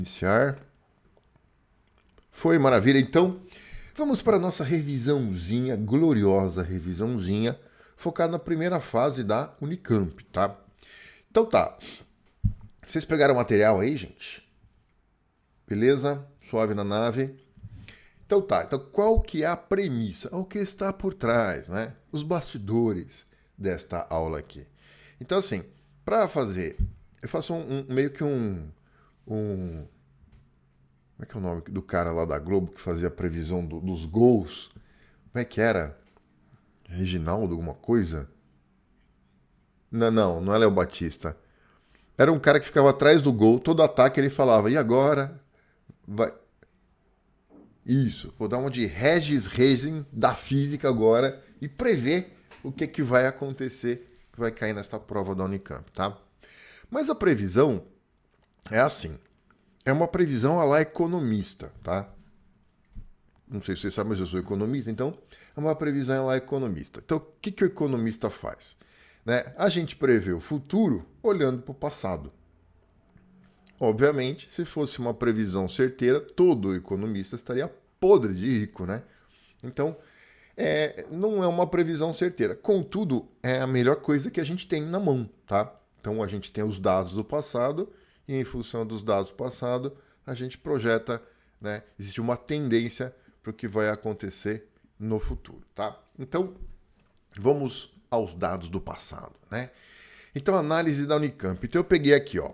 Iniciar. Foi maravilha. Então, vamos para a nossa revisãozinha, gloriosa revisãozinha, focada na primeira fase da Unicamp, tá? Então tá. Vocês pegaram o material aí, gente? Beleza? Suave na nave. Então tá. Então qual que é a premissa? O que está por trás, né? Os bastidores desta aula aqui. Então assim, para fazer, eu faço meio que um como é que é o nome do cara lá da Globo que fazia a previsão dos gols? Como é que era? Reginaldo, alguma coisa? Não é Léo Batista. Era um cara que ficava atrás do gol, todo ataque ele falava, e agora? Vai. Isso, vou dar uma de Regis Regin da física agora e prever o que, que vai acontecer, que vai cair nesta prova da Unicamp, tá? Mas a previsão é assim, é uma previsão à la economista, tá? Não sei se você sabe, mas eu sou economista, então é uma previsão lá economista. Então, o que, que o economista faz? Né? A gente prevê o futuro olhando para o passado. Obviamente, se fosse uma previsão certeira, todo economista estaria podre de rico, né? Então, não é uma previsão certeira. Contudo, é a melhor coisa que a gente tem na mão, tá? Então, a gente tem os dados do passado e, em função dos dados do passado, a gente projeta, né? Existe uma tendência para o que vai acontecer no futuro, tá? Então, vamos aos dados do passado, né? Então, análise da Unicamp. Então, eu peguei aqui, ó,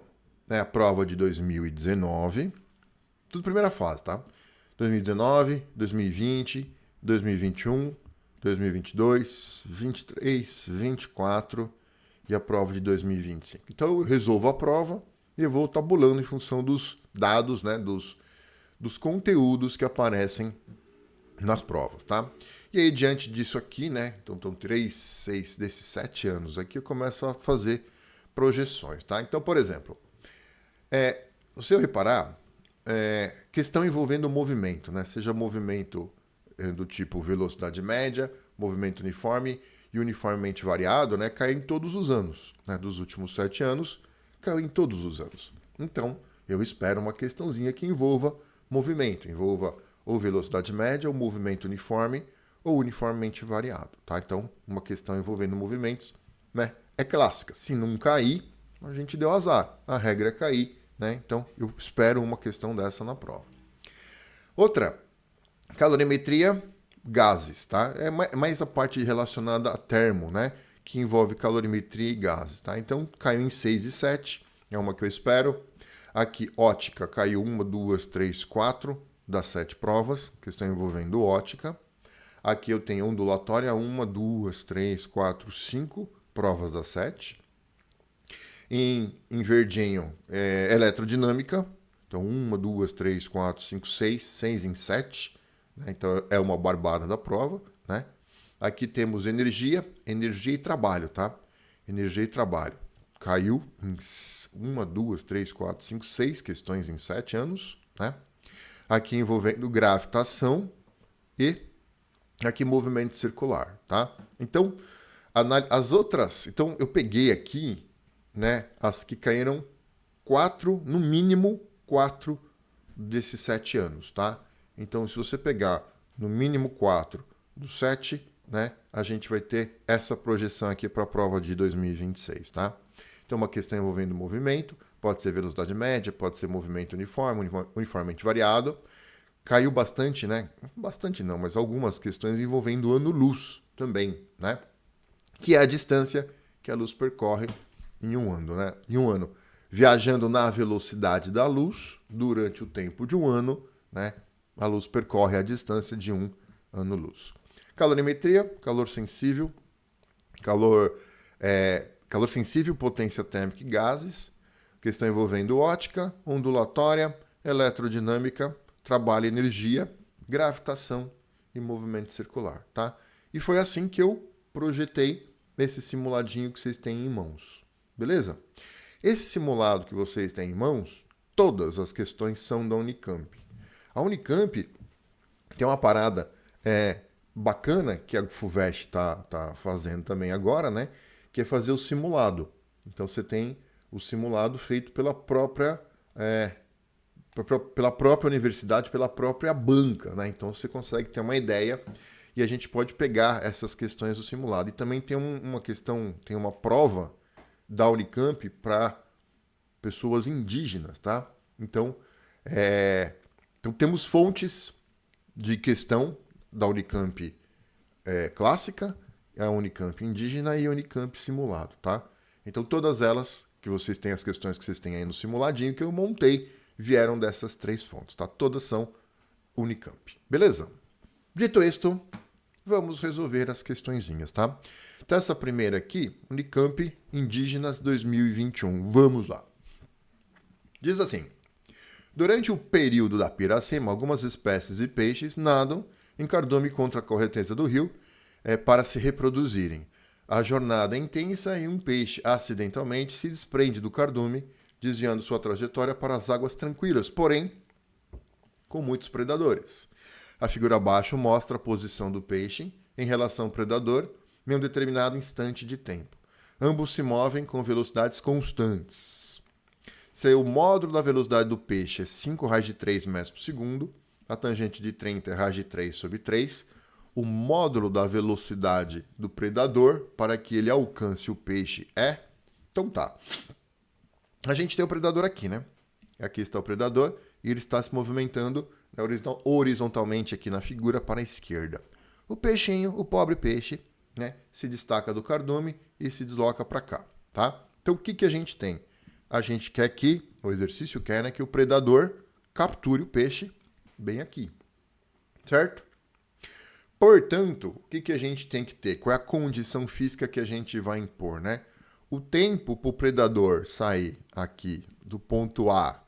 né, a prova de 2019, tudo primeira fase, tá? 2019, 2020, 2021, 2022, 23, 24 e a prova de 2025. Então, eu resolvo a prova e eu vou tabulando em função dos dados, né, dos conteúdos que aparecem nas provas, tá? E aí, diante disso aqui, né? Então, estão 3, 6 desses 7 anos aqui, eu começo a fazer projeções, tá? Então, por exemplo, se eu reparar, questão envolvendo movimento, né? Seja movimento do tipo velocidade média, movimento uniforme e uniformemente variado, né? Cai em todos os anos, né? Dos últimos 7 anos, caiu em todos os anos. Então, eu espero uma questãozinha que envolva movimento, envolva ou velocidade média, ou movimento uniforme, ou uniformemente variado, tá? Então, uma questão envolvendo movimentos, né? É clássica. Se não cair, a gente deu azar. A regra é cair, né? Então, eu espero uma questão dessa na prova. Outra, calorimetria, gases, tá? É mais a parte relacionada a termo, né? Que envolve calorimetria e gases, tá? Então, caiu em 6 e 7, é uma que eu espero. Aqui, ótica, caiu 1, 2, 3, 4 das 7 provas, que estão envolvendo ótica. Aqui eu tenho ondulatória, 1, 2, 3, 4, 5 provas das 7. Em verdinho, eletrodinâmica. Então, 1, 2, 3, 4, 5, 6, 6 em 7. Né? Então, é uma barbada da prova. Né? Aqui temos energia e trabalho, tá? Energia e trabalho. Caiu em 1, 2, 3, 4, 5, 6 questões em 7 anos. Né? Aqui envolvendo gravitação e aqui movimento circular, tá? Então, as outras... Então, eu peguei aqui, né, as que caíram 4, no mínimo 4 desses 7 anos, tá? Então, se você pegar no mínimo 4 dos 7, né, a gente vai ter essa projeção aqui para a prova de 2026, tá? Então, uma questão envolvendo movimento, pode ser velocidade média, pode ser movimento uniforme, uniformemente variado. Caiu bastante, né? Bastante não, mas algumas questões envolvendo o ano-luz também, né? Que é a distância que a luz percorre em um ano, né? Em um ano. Viajando na velocidade da luz, durante o tempo de um ano, né? A luz percorre a distância de um ano-luz. Calorimetria, calor sensível, calor sensível, potência térmica e gases, questão envolvendo ótica, ondulatória, eletrodinâmica, trabalho e energia, gravitação e movimento circular, tá? E foi assim que eu projetei esse simuladinho que vocês têm em mãos, beleza? Esse simulado que vocês têm em mãos, todas as questões são da Unicamp. A Unicamp tem uma parada bacana que a FUVEST tá fazendo também agora, né? Que é fazer o simulado. Então você tem o simulado feito pela própria universidade, pela própria banca, né? Então você consegue ter uma ideia e a gente pode pegar essas questões do simulado. E também tem uma questão, tem uma prova da Unicamp para pessoas indígenas, tá? Então, então temos fontes de questão da Unicamp clássica, a Unicamp indígena e a Unicamp simulado, tá? Então todas elas que vocês têm, as questões que vocês têm aí no simuladinho que eu montei, vieram dessas 3 fontes, tá? Todas são Unicamp. Beleza? Dito isto, vamos resolver as questõezinhas, tá? Então essa primeira aqui, Unicamp Indígenas 2021. Vamos lá. Diz assim: durante o período da Piracema, algumas espécies de peixes nadam em cardume contra a correnteza do rio para se reproduzirem. A jornada é intensa e um peixe acidentalmente se desprende do cardume, desviando sua trajetória para as águas tranquilas, porém com muitos predadores. A figura abaixo mostra a posição do peixe em relação ao predador em um determinado instante de tempo. Ambos se movem com velocidades constantes. Se o módulo da velocidade do peixe é 5 raios de 3 metros por segundo, a tangente de 30 é raios de 3 sobre 3, o módulo da velocidade do predador para que ele alcance o peixe é... Então tá. A gente tem o predador aqui, né? Aqui está o predador e ele está se movimentando horizontalmente aqui na figura para a esquerda. O peixinho, o pobre peixe, né, se destaca do cardume e se desloca para cá, tá? Então o que a gente tem? A gente quer que, o exercício quer, né, que o predador capture o peixe bem aqui, certo? Portanto, o que a gente tem que ter? Qual é a condição física que a gente vai impor, né? O tempo para o predador sair aqui do ponto A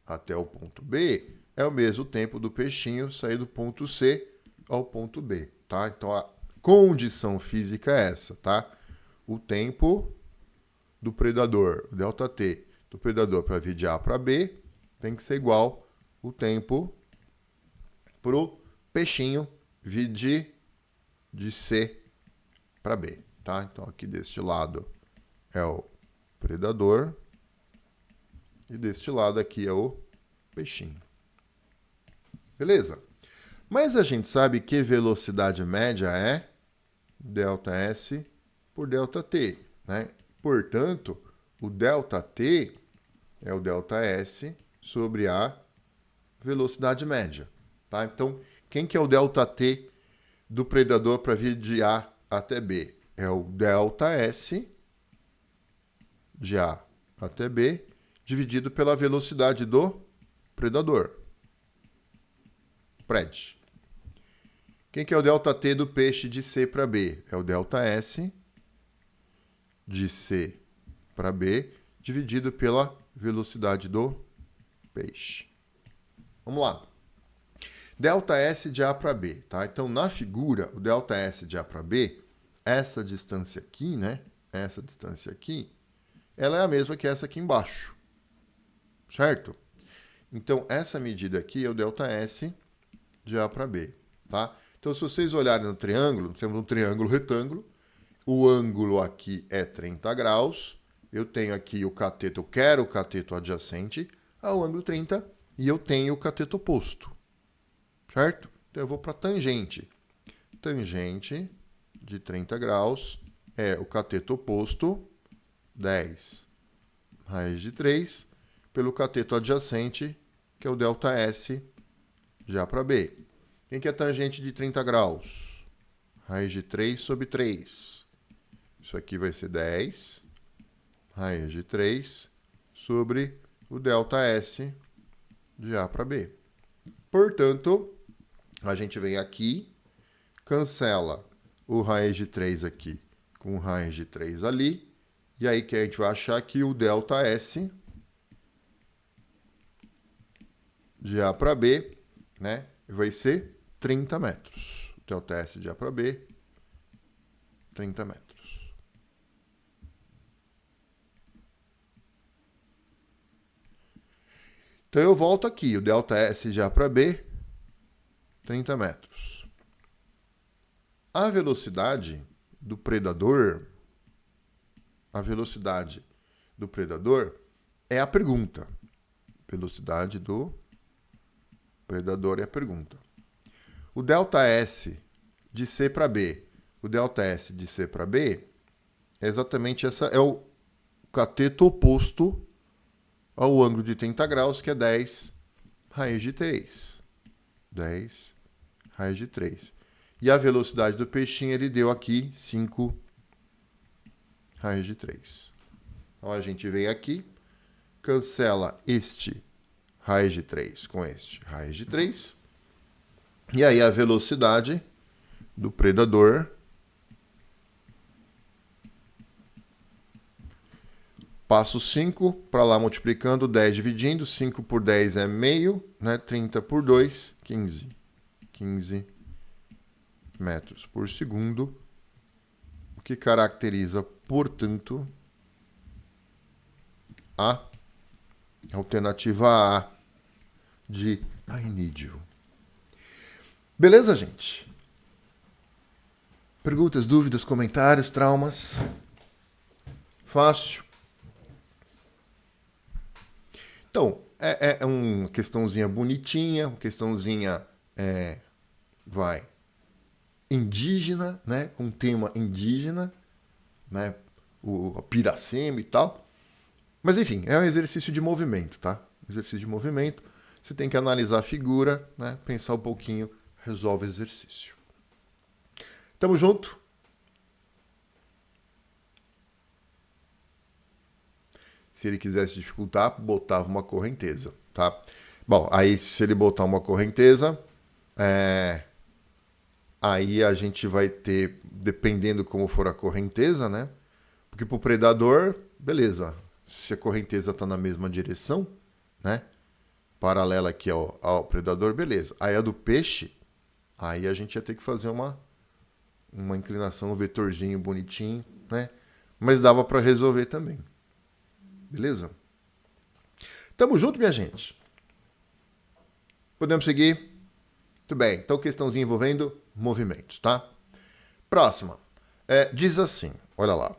até o ponto B é o mesmo tempo do peixinho sair do ponto C ao ponto B, tá? Então a condição física é essa, tá? O tempo do predador, o ΔT, do predador para vir de A para B tem que ser igual o tempo para o peixinho vir de C para B, tá? Então aqui deste lado é o predador e deste lado aqui é o peixinho. Beleza? Mas a gente sabe que velocidade média é ΔS por ΔT, né? Portanto, o ΔT é o ΔS sobre a velocidade média, tá? Então, quem que é o ΔT do predador para vir de A até B? É o ΔS de A até B dividido pela velocidade do predador. Pred. Quem que é o ΔT do peixe de C para B? É o ΔS de C para B dividido pela velocidade do peixe. Vamos lá. ΔS de A para B, tá? Então, na figura, o ΔS de A para B, essa distância aqui, né? Essa distância aqui, ela é a mesma que essa aqui embaixo, certo? Então, essa medida aqui é o ΔS de A para B, tá? Então, se vocês olharem no triângulo, temos um triângulo retângulo, o ângulo aqui é 30 graus, eu tenho aqui o cateto, eu quero o cateto adjacente ao ângulo 30 e eu tenho o cateto oposto, certo? Então, eu vou para a tangente. Tangente de 30 graus é o cateto oposto, 10 raiz de 3, pelo cateto adjacente, que é o ΔS de A para B. Quem que é tangente de 30 graus? Raiz de 3 sobre 3. Isso aqui vai ser 10 raiz de 3 sobre o ΔS de A para B. Portanto, a gente vem aqui, cancela o raiz de 3 aqui com raiz de 3 ali, e aí que a gente vai achar que o ΔS de A para B, né, vai ser 30 metros. O ΔS de A para B, 30 metros. Então eu volto aqui, o ΔS de A para B, 30 metros. A velocidade do predador, é a pergunta. Velocidade do Predador é a pergunta. O ΔS de C para B, o ΔS de C para B, é exatamente essa, é o cateto oposto ao ângulo de 30 graus, que é 10 raiz de 3. 10 raiz de 3. E a velocidade do peixinho ele deu aqui 5 raiz de 3. Então a gente vem aqui, cancela este raiz de 3 com este raiz de 3. E aí a velocidade do predador passo 5 para lá multiplicando, 10 dividindo, 5 por 10 é meio, né? 30 por 2, 15. 15 metros por segundo, o que caracteriza, portanto, a alternativa A de I need you. Beleza, gente? Perguntas, dúvidas, comentários, traumas? Fácil. Então, é uma questãozinha bonitinha, uma questãozinha, indígena, né? Com tema indígena, né? A Piracema e tal. Mas, enfim, é um exercício de movimento, tá? Exercício de movimento. Você tem que analisar a figura, né? Pensar um pouquinho, resolve o exercício. Tamo junto? Se ele quisesse dificultar, botava uma correnteza, tá? Bom, aí se ele botar uma correnteza, aí a gente vai ter, dependendo como for a correnteza, né? Porque pro predador, beleza. Se a correnteza está na mesma direção, né? Paralela aqui ao predador, beleza. Aí a do peixe, aí a gente ia ter que fazer uma inclinação, um vetorzinho bonitinho, né? Mas dava para resolver também. Beleza? Tamo junto, minha gente? Podemos seguir? Muito bem. Então, questãozinha envolvendo movimentos, tá? Próxima. Diz assim, olha lá.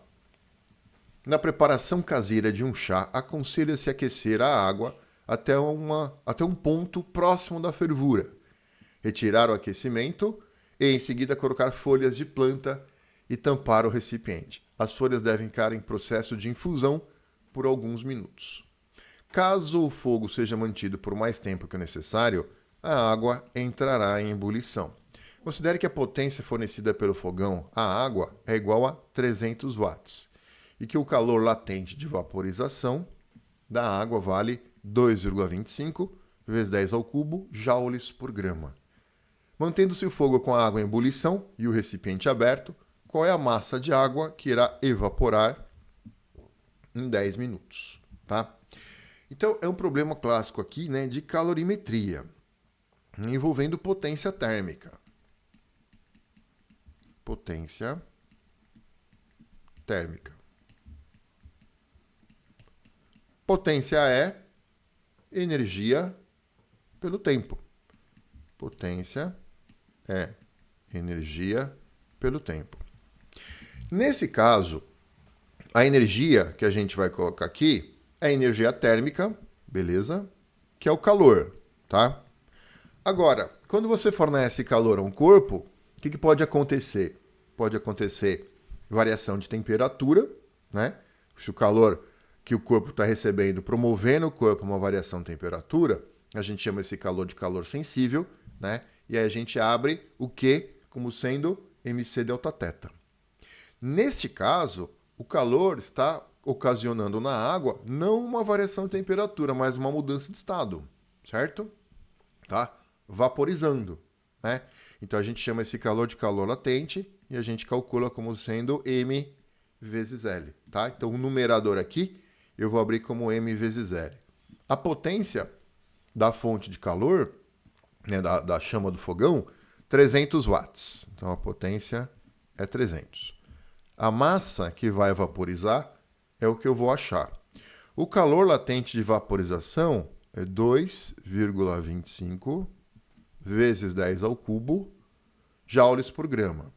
Na preparação caseira de um chá, aconselha-se aquecer a água até um ponto próximo da fervura. Retirar o aquecimento e, em seguida, colocar folhas de planta e tampar o recipiente. As folhas devem ficar em processo de infusão por alguns minutos. Caso o fogo seja mantido por mais tempo que o necessário, a água entrará em ebulição. Considere que a potência fornecida pelo fogão à água é igual a 300 watts e que o calor latente de vaporização da água vale 2,25 vezes 10 ao cubo joules por grama. Mantendo-se o fogo com a água em ebulição e o recipiente aberto, qual é a massa de água que irá evaporar em 10 minutos, tá? Então, é um problema clássico aqui, né, de calorimetria, envolvendo potência térmica. Potência térmica. Potência é energia pelo tempo. Potência é energia pelo tempo. Nesse caso, a energia que a gente vai colocar aqui é a energia térmica, beleza? Que é o calor, tá? Agora, quando você fornece calor a um corpo, o que pode acontecer? Pode acontecer variação de temperatura, né? Se o calor que o corpo está recebendo promovendo o corpo uma variação de temperatura, a gente chama esse calor de calor sensível, né? E aí a gente abre o Q como sendo mc delta θ. Neste caso, o calor está ocasionando na água não uma variação de temperatura, mas uma mudança de estado, certo? Tá? Vaporizando, né? Então a gente chama esse calor de calor latente e a gente calcula como sendo M vezes L, tá? Então o numerador aqui eu vou abrir como M vezes L. A potência da fonte de calor, né, da chama do fogão, 300 watts. Então a potência é 300. A massa que vai vaporizar é o que eu vou achar. O calor latente de vaporização é 2,25 vezes 10 ao cubo joules por grama.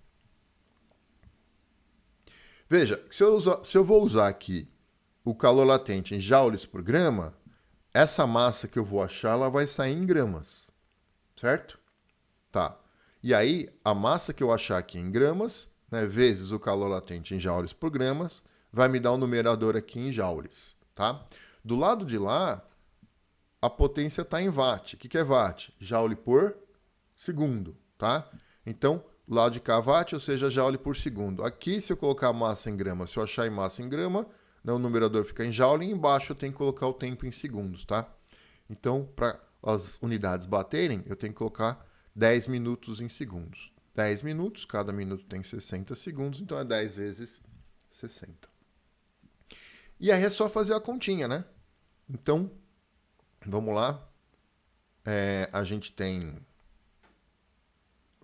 Veja, se eu vou usar aqui o calor latente em joules por grama, essa massa que eu vou achar ela vai sair em gramas, certo? Tá. E aí, a massa que eu achar aqui em gramas, né, vezes o calor latente em joules por gramas, vai me dar um numerador aqui em joules, tá? Do lado de lá, a potência está em watt. O que é watt? Joule por segundo, tá? Então, lado de cá watt, ou seja, joule por segundo. Aqui, se eu colocar massa em grama, se eu achar em massa em grama, né, o numerador fica em joule, e embaixo eu tenho que colocar o tempo em segundos, tá? Então, para as unidades baterem, eu tenho que colocar 10 minutos em segundos. 10 minutos, cada minuto tem 60 segundos, então é 10 vezes 60. E aí é só fazer a continha, né? Então, vamos lá. A gente tem...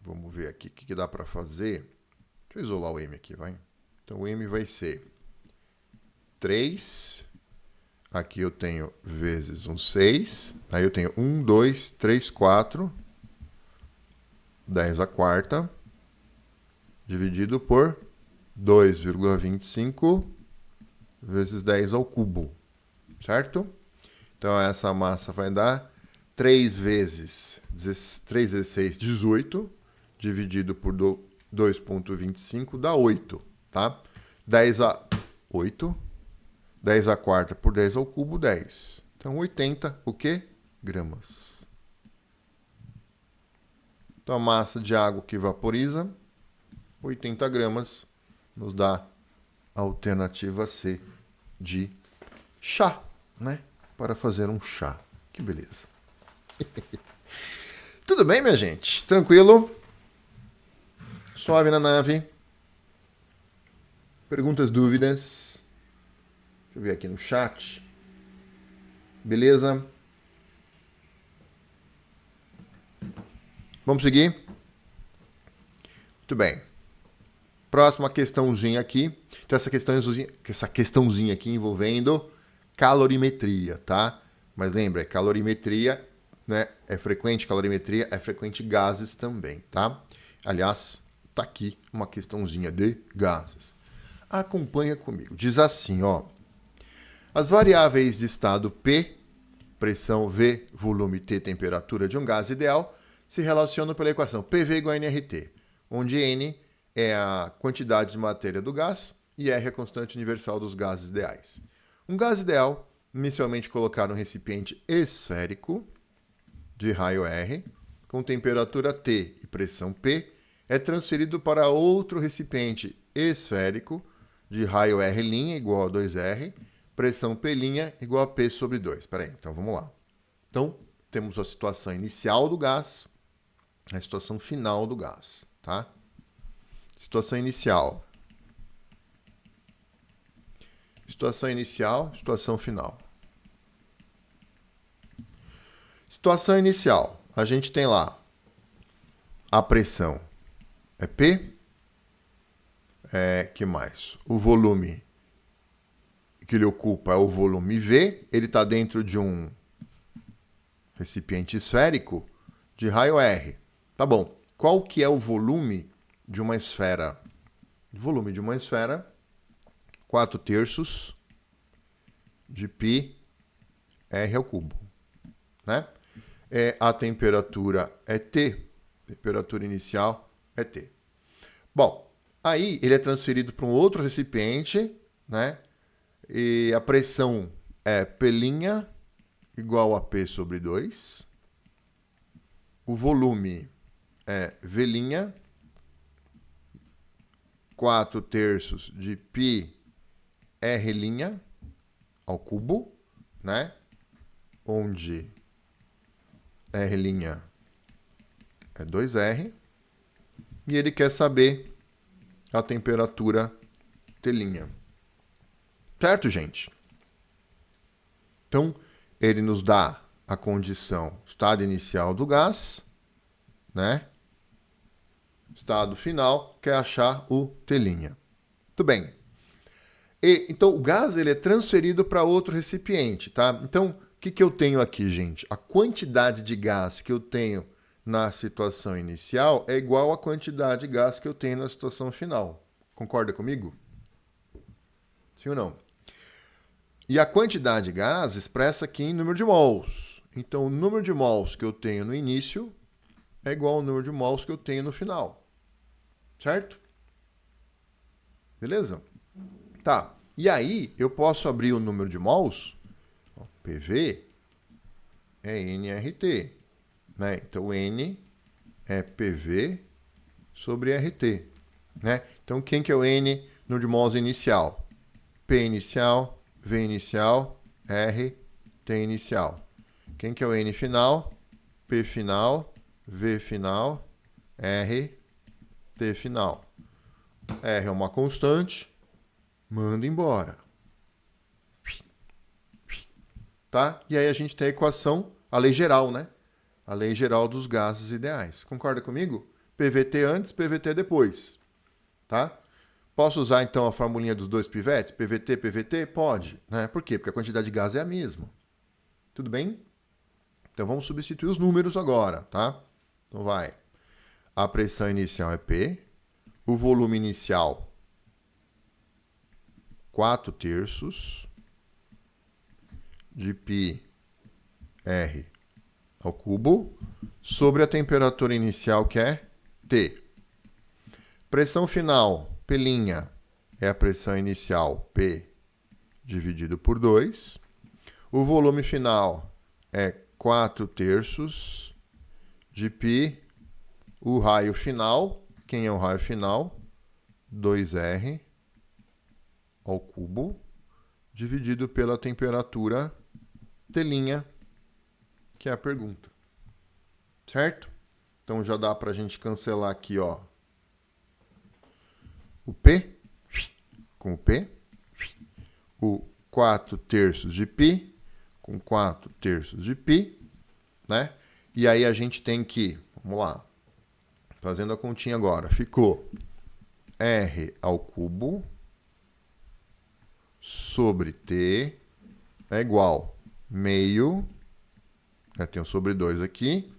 Vamos ver aqui o que dá para fazer. Deixa eu isolar o M aqui, vai. Então, o M vai ser 3. Aqui eu tenho vezes um 6. Aí eu tenho 1, 2, 3, 4. 10 à quarta. Dividido por 2,25 vezes 10 ao cubo. Certo? Então, essa massa vai dar 3 vezes 6, 18. Dividido por 2,25 dá 8. Tá? 10 a 8. 10 à quarta por 10 ao cubo, 10. Então, 80, o quê? Gramas. Então, a massa de água que vaporiza, 80 gramas, nos dá a alternativa C de chá, né? Para fazer um chá. Que beleza. Tudo bem, minha gente? Tranquilo? Suave na nave? Perguntas, dúvidas? Deixa eu ver aqui no chat. Beleza? Vamos seguir? Muito bem. Próxima questãozinha aqui. Então, essa questãozinha aqui envolvendo calorimetria, tá? Mas lembra, calorimetria, né? É frequente calorimetria, é frequente gases também, tá? Aliás, tá aqui uma questãozinha de gases. Acompanha comigo. Diz assim, ó. As variáveis de estado P, pressão V, volume T, temperatura de um gás ideal, se relacionam pela equação PV igual a nRT, onde N é a quantidade de matéria do gás e R é a constante universal dos gases ideais. Um gás ideal, inicialmente colocado em um recipiente esférico de raio R, com temperatura T e pressão P, é transferido para outro recipiente esférico de raio R' igual a 2R, pressão P' igual a P sobre 2. Espera aí, então vamos lá. Então, temos a situação inicial do gás, a situação final do gás, tá? Situação inicial. Situação inicial, situação final. Situação inicial. A gente tem lá a pressão é P. Que mais? O volume que ele ocupa é o volume V. Ele está dentro de um recipiente esférico de raio R. Tá bom. Qual que é o volume de uma esfera? O volume de uma esfera, 4/3 de π R ao cubo. Né? A temperatura é T. Temperatura inicial é T. Bom, aí ele é transferido para um outro recipiente, né? E a pressão é P' igual a P sobre 2. O volume é V', 4/3 de π R' ao cubo, né? Onde R' é 2R. E ele quer saber a temperatura T'. Certo, gente? Então, ele nos dá a condição estado inicial do gás, né? Estado final, quer achar o T'. Muito bem. Então, o gás ele é transferido para outro recipiente, tá? Então, o que eu tenho aqui, gente? A quantidade de gás que eu tenho na situação inicial é igual à quantidade de gás que eu tenho na situação final. Concorda comigo? Sim ou não? E a quantidade de gás expressa aqui em número de mols. Então, o número de mols que eu tenho no início é igual ao número de mols que eu tenho no final. Certo? Beleza? Tá. E aí, eu posso abrir o número de mols. PV é nRT. Né? Então, N é PV sobre RT. Né? Então, quem que é o N no de mols inicial? P inicial, V inicial, R, T inicial. Quem que é o N final? P final, V final, R, T final. R é uma constante, manda embora. Tá? E aí a gente tem a equação, a lei geral, né? A lei geral dos gases ideais. Concorda comigo? PVT antes, PVT depois. Tá? Posso usar, então, a formulinha dos dois pivetes? PVT, PVT? Pode. Né? Por quê? Porque a quantidade de gás é a mesma. Tudo bem? Então, vamos substituir os números agora, tá? Então, vai. A pressão inicial é P. O volume inicial, 4/3 de π R ao cubo, sobre a temperatura inicial, que é T. Pressão final, P', é a pressão inicial, P, dividido por 2. O volume final é 4/3 de π. O raio final, quem é o raio final? 2R ao cubo, dividido pela temperatura T', que é a pergunta. Certo? Então já dá para a gente cancelar aqui, ó, o P com o P, o 4/3 de π com 4/3 de π, né? E aí a gente tem que, vamos lá, fazendo a continha agora, ficou R ao cubo sobre T é igual meio, né, tem o sobre 2 aqui,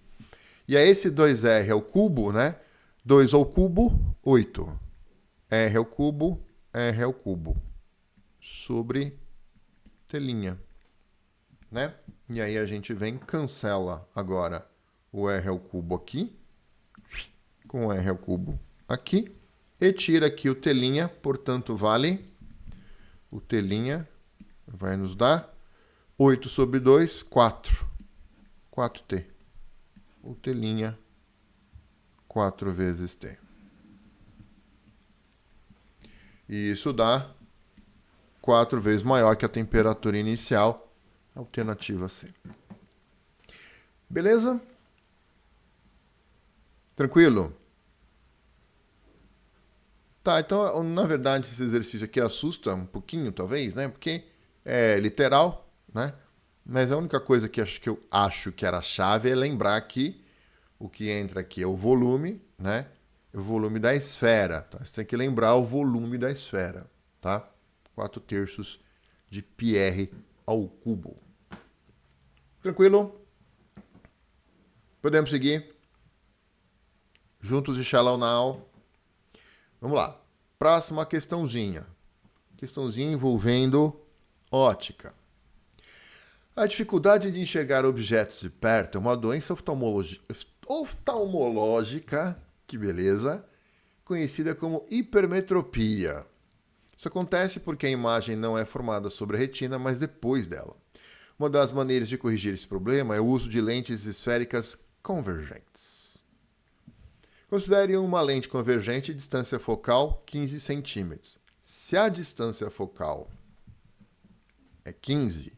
e aí esse 2R ao cubo, né? 2 ao cubo, 8. R ao cubo, R ao cubo, sobre T', né? E aí a gente vem, cancela agora o R ao cubo aqui, com o R ao cubo aqui, e tira aqui o T', portanto, vale, o T' vai nos dar 8 sobre 2, 4. 4T. O T', 4 vezes T. E isso dá 4 vezes maior que a temperatura inicial, alternativa C. Beleza? Tranquilo? Tá, então, na verdade, esse exercício aqui assusta um pouquinho, talvez, né? Porque é literal, né? Mas a única coisa que eu acho que era a chave é lembrar que o que entra aqui é o volume, né? O volume da esfera. Tá? Você tem que lembrar o volume da esfera, tá? 4/3 de πr ao cubo. Tranquilo? Podemos seguir? Juntos e Shalom Now. Vamos lá. Próxima questãozinha. Questãozinha envolvendo ótica. A dificuldade de enxergar objetos de perto é uma doença oftalmológica, que beleza, conhecida como hipermetropia. Isso acontece porque a imagem não é formada sobre a retina, mas depois dela. Uma das maneiras de corrigir esse problema é o uso de lentes esféricas convergentes. Considere uma lente convergente de distância focal 15 centímetros. Se a distância focal é 15,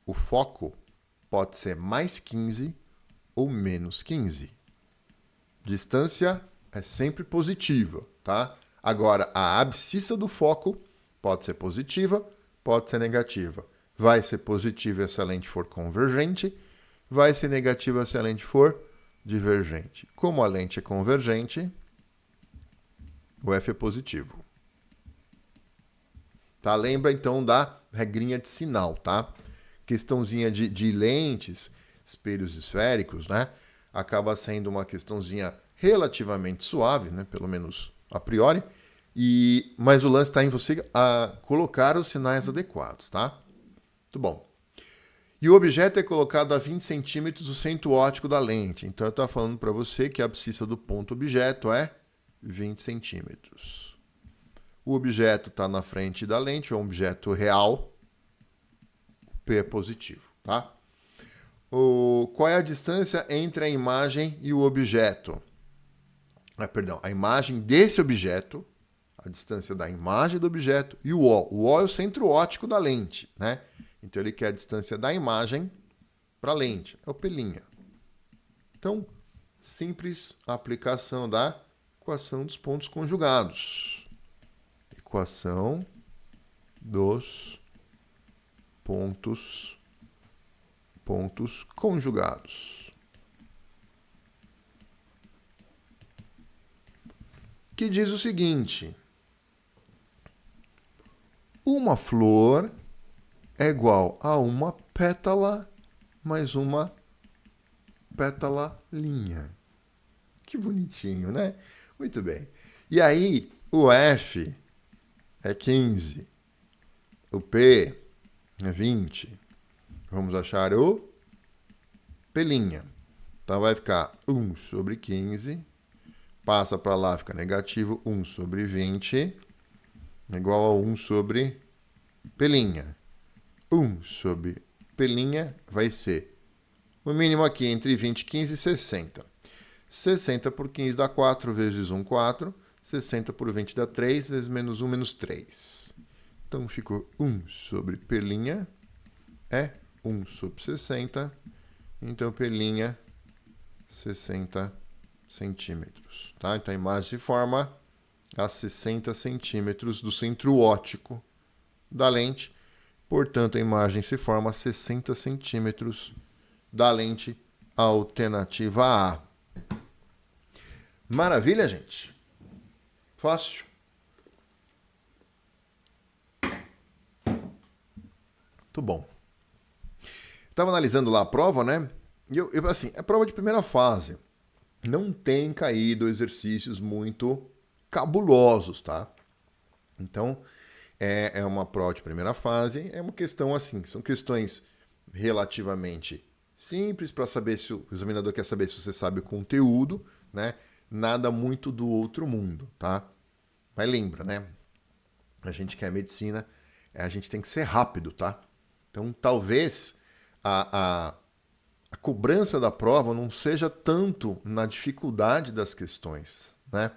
o foco pode ser mais 15 ou menos 15. Distância é sempre positiva, tá? Agora, a abscissa do foco pode ser positiva, pode ser negativa. Vai ser positiva se a lente for convergente, vai ser negativa se a lente for divergente. Como a lente é convergente, o F é positivo. Tá? Lembra, então, da regrinha de sinal, tá? Questãozinha de lentes, espelhos esféricos, né? Acaba sendo uma questãozinha relativamente suave, né? Pelo menos a priori. Mas o lance está em você colocar os sinais adequados, tá? Muito bom. E o objeto é colocado a 20 centímetros do centro óptico da lente. Então, eu estou falando para você que a abscissa do ponto objeto é 20 centímetros. O objeto está na frente da lente, é um objeto real. O P é positivo, tá? Qual é a distância entre a imagem e o objeto? A imagem desse objeto, a distância da imagem do objeto e o O. O O é o centro óptico da lente, né? Então, ele quer a distância da imagem para a lente. É o P'. Então, simples aplicação da equação dos pontos conjugados. Equação dos pontos conjugados. Que diz o seguinte: uma flor é igual a uma pétala mais uma pétala-linha. Que bonitinho, né? Muito bem. E aí, o F é 15, o P é 20. Vamos achar o P'. Então, vai ficar 1 sobre 15, passa para lá, fica negativo, 1 sobre 20, igual a 1 sobre P'. 1 sobre P' vai ser o mínimo aqui entre 20, 15 e 60. 60 por 15 dá 4, vezes 1, 4. 60 por 20 dá 3, vezes menos 1, menos 3. Então, ficou 1 sobre P' é 1 sobre 60. Então, P', 60 centímetros. Tá? Então, a imagem se forma a 60 centímetros do centro óptico da lente. Portanto, a imagem se forma a 60 centímetros da lente alternativa A. Maravilha, gente? Fácil. Muito bom. Estava analisando lá a prova, né? E assim, é prova de primeira fase. Não tem caído exercícios muito cabulosos, tá? Então, é uma prova de primeira fase. É uma questão assim, são questões relativamente simples para saber se o examinador quer saber se você sabe o conteúdo, né? Nada muito do outro mundo, tá? Mas lembra, né? A gente quer medicina, a gente tem que ser rápido, tá? Então, talvez a cobrança da prova não seja tanto na dificuldade das questões, né?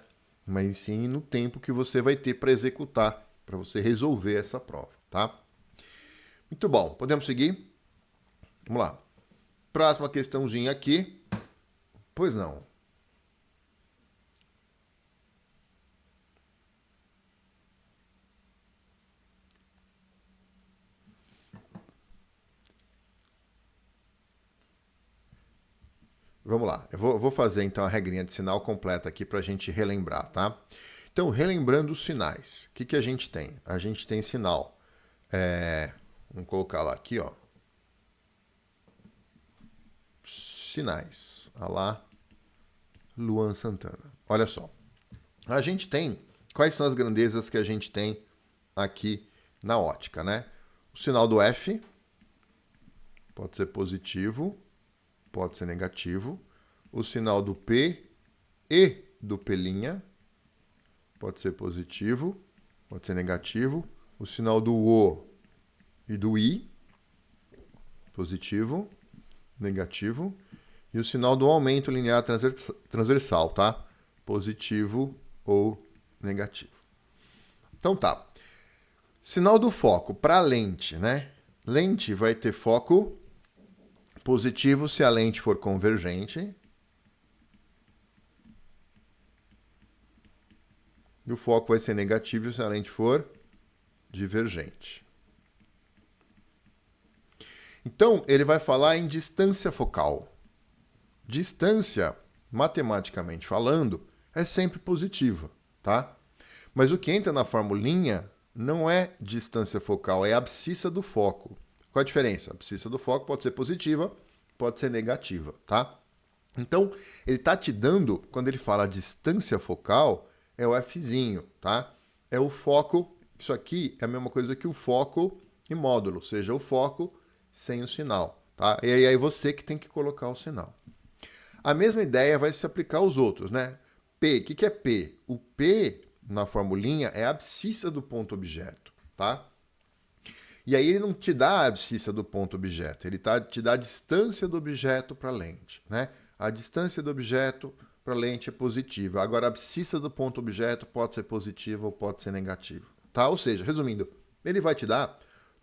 Mas sim no tempo que você vai ter para executar, para você resolver essa prova, tá? Muito bom, podemos seguir? Vamos lá. Próxima questãozinha aqui. Pois não. Vamos lá, eu vou fazer então a regrinha de sinal completa aqui para a gente relembrar, tá? Então, relembrando os sinais, o que a gente tem? A gente tem sinal, vamos colocar lá aqui, ó. Sinais, a lá Luan Santana. Olha só, a gente tem, quais são as grandezas que a gente tem aqui na ótica, né? O sinal do F pode ser positivo, pode ser negativo. O sinal do P e do P' pode ser positivo, pode ser negativo. O sinal do O e do I, positivo, negativo. E o sinal do aumento linear transversal, tá? Positivo ou negativo. Então tá. Sinal do foco para lente, né? Lente vai ter foco positivo se a lente for convergente. E o foco vai ser negativo se a lente for divergente. Então, ele vai falar em distância focal. Distância, matematicamente falando, é sempre positiva, tá? Mas o que entra na formulinha não é distância focal, é a abscissa do foco. Qual a diferença? A abscissa do foco pode ser positiva, pode ser negativa, tá? Então, ele está te dando, quando ele fala distância focal, é o Fzinho, tá? É o foco, isso aqui é a mesma coisa que o foco e módulo, ou seja, o foco sem o sinal, tá? E aí você que tem que colocar o sinal. A mesma ideia vai se aplicar aos outros, né? P, o que é P? O P, na formulinha, é a abscissa do ponto objeto, tá? E aí ele não te dá a abscissa do ponto objeto, ele te dá a distância do objeto para a lente, né? A distância do objeto para a lente é positiva. Agora, a abscissa do ponto objeto pode ser positiva ou pode ser negativa, tá? Ou seja, resumindo, ele vai te dar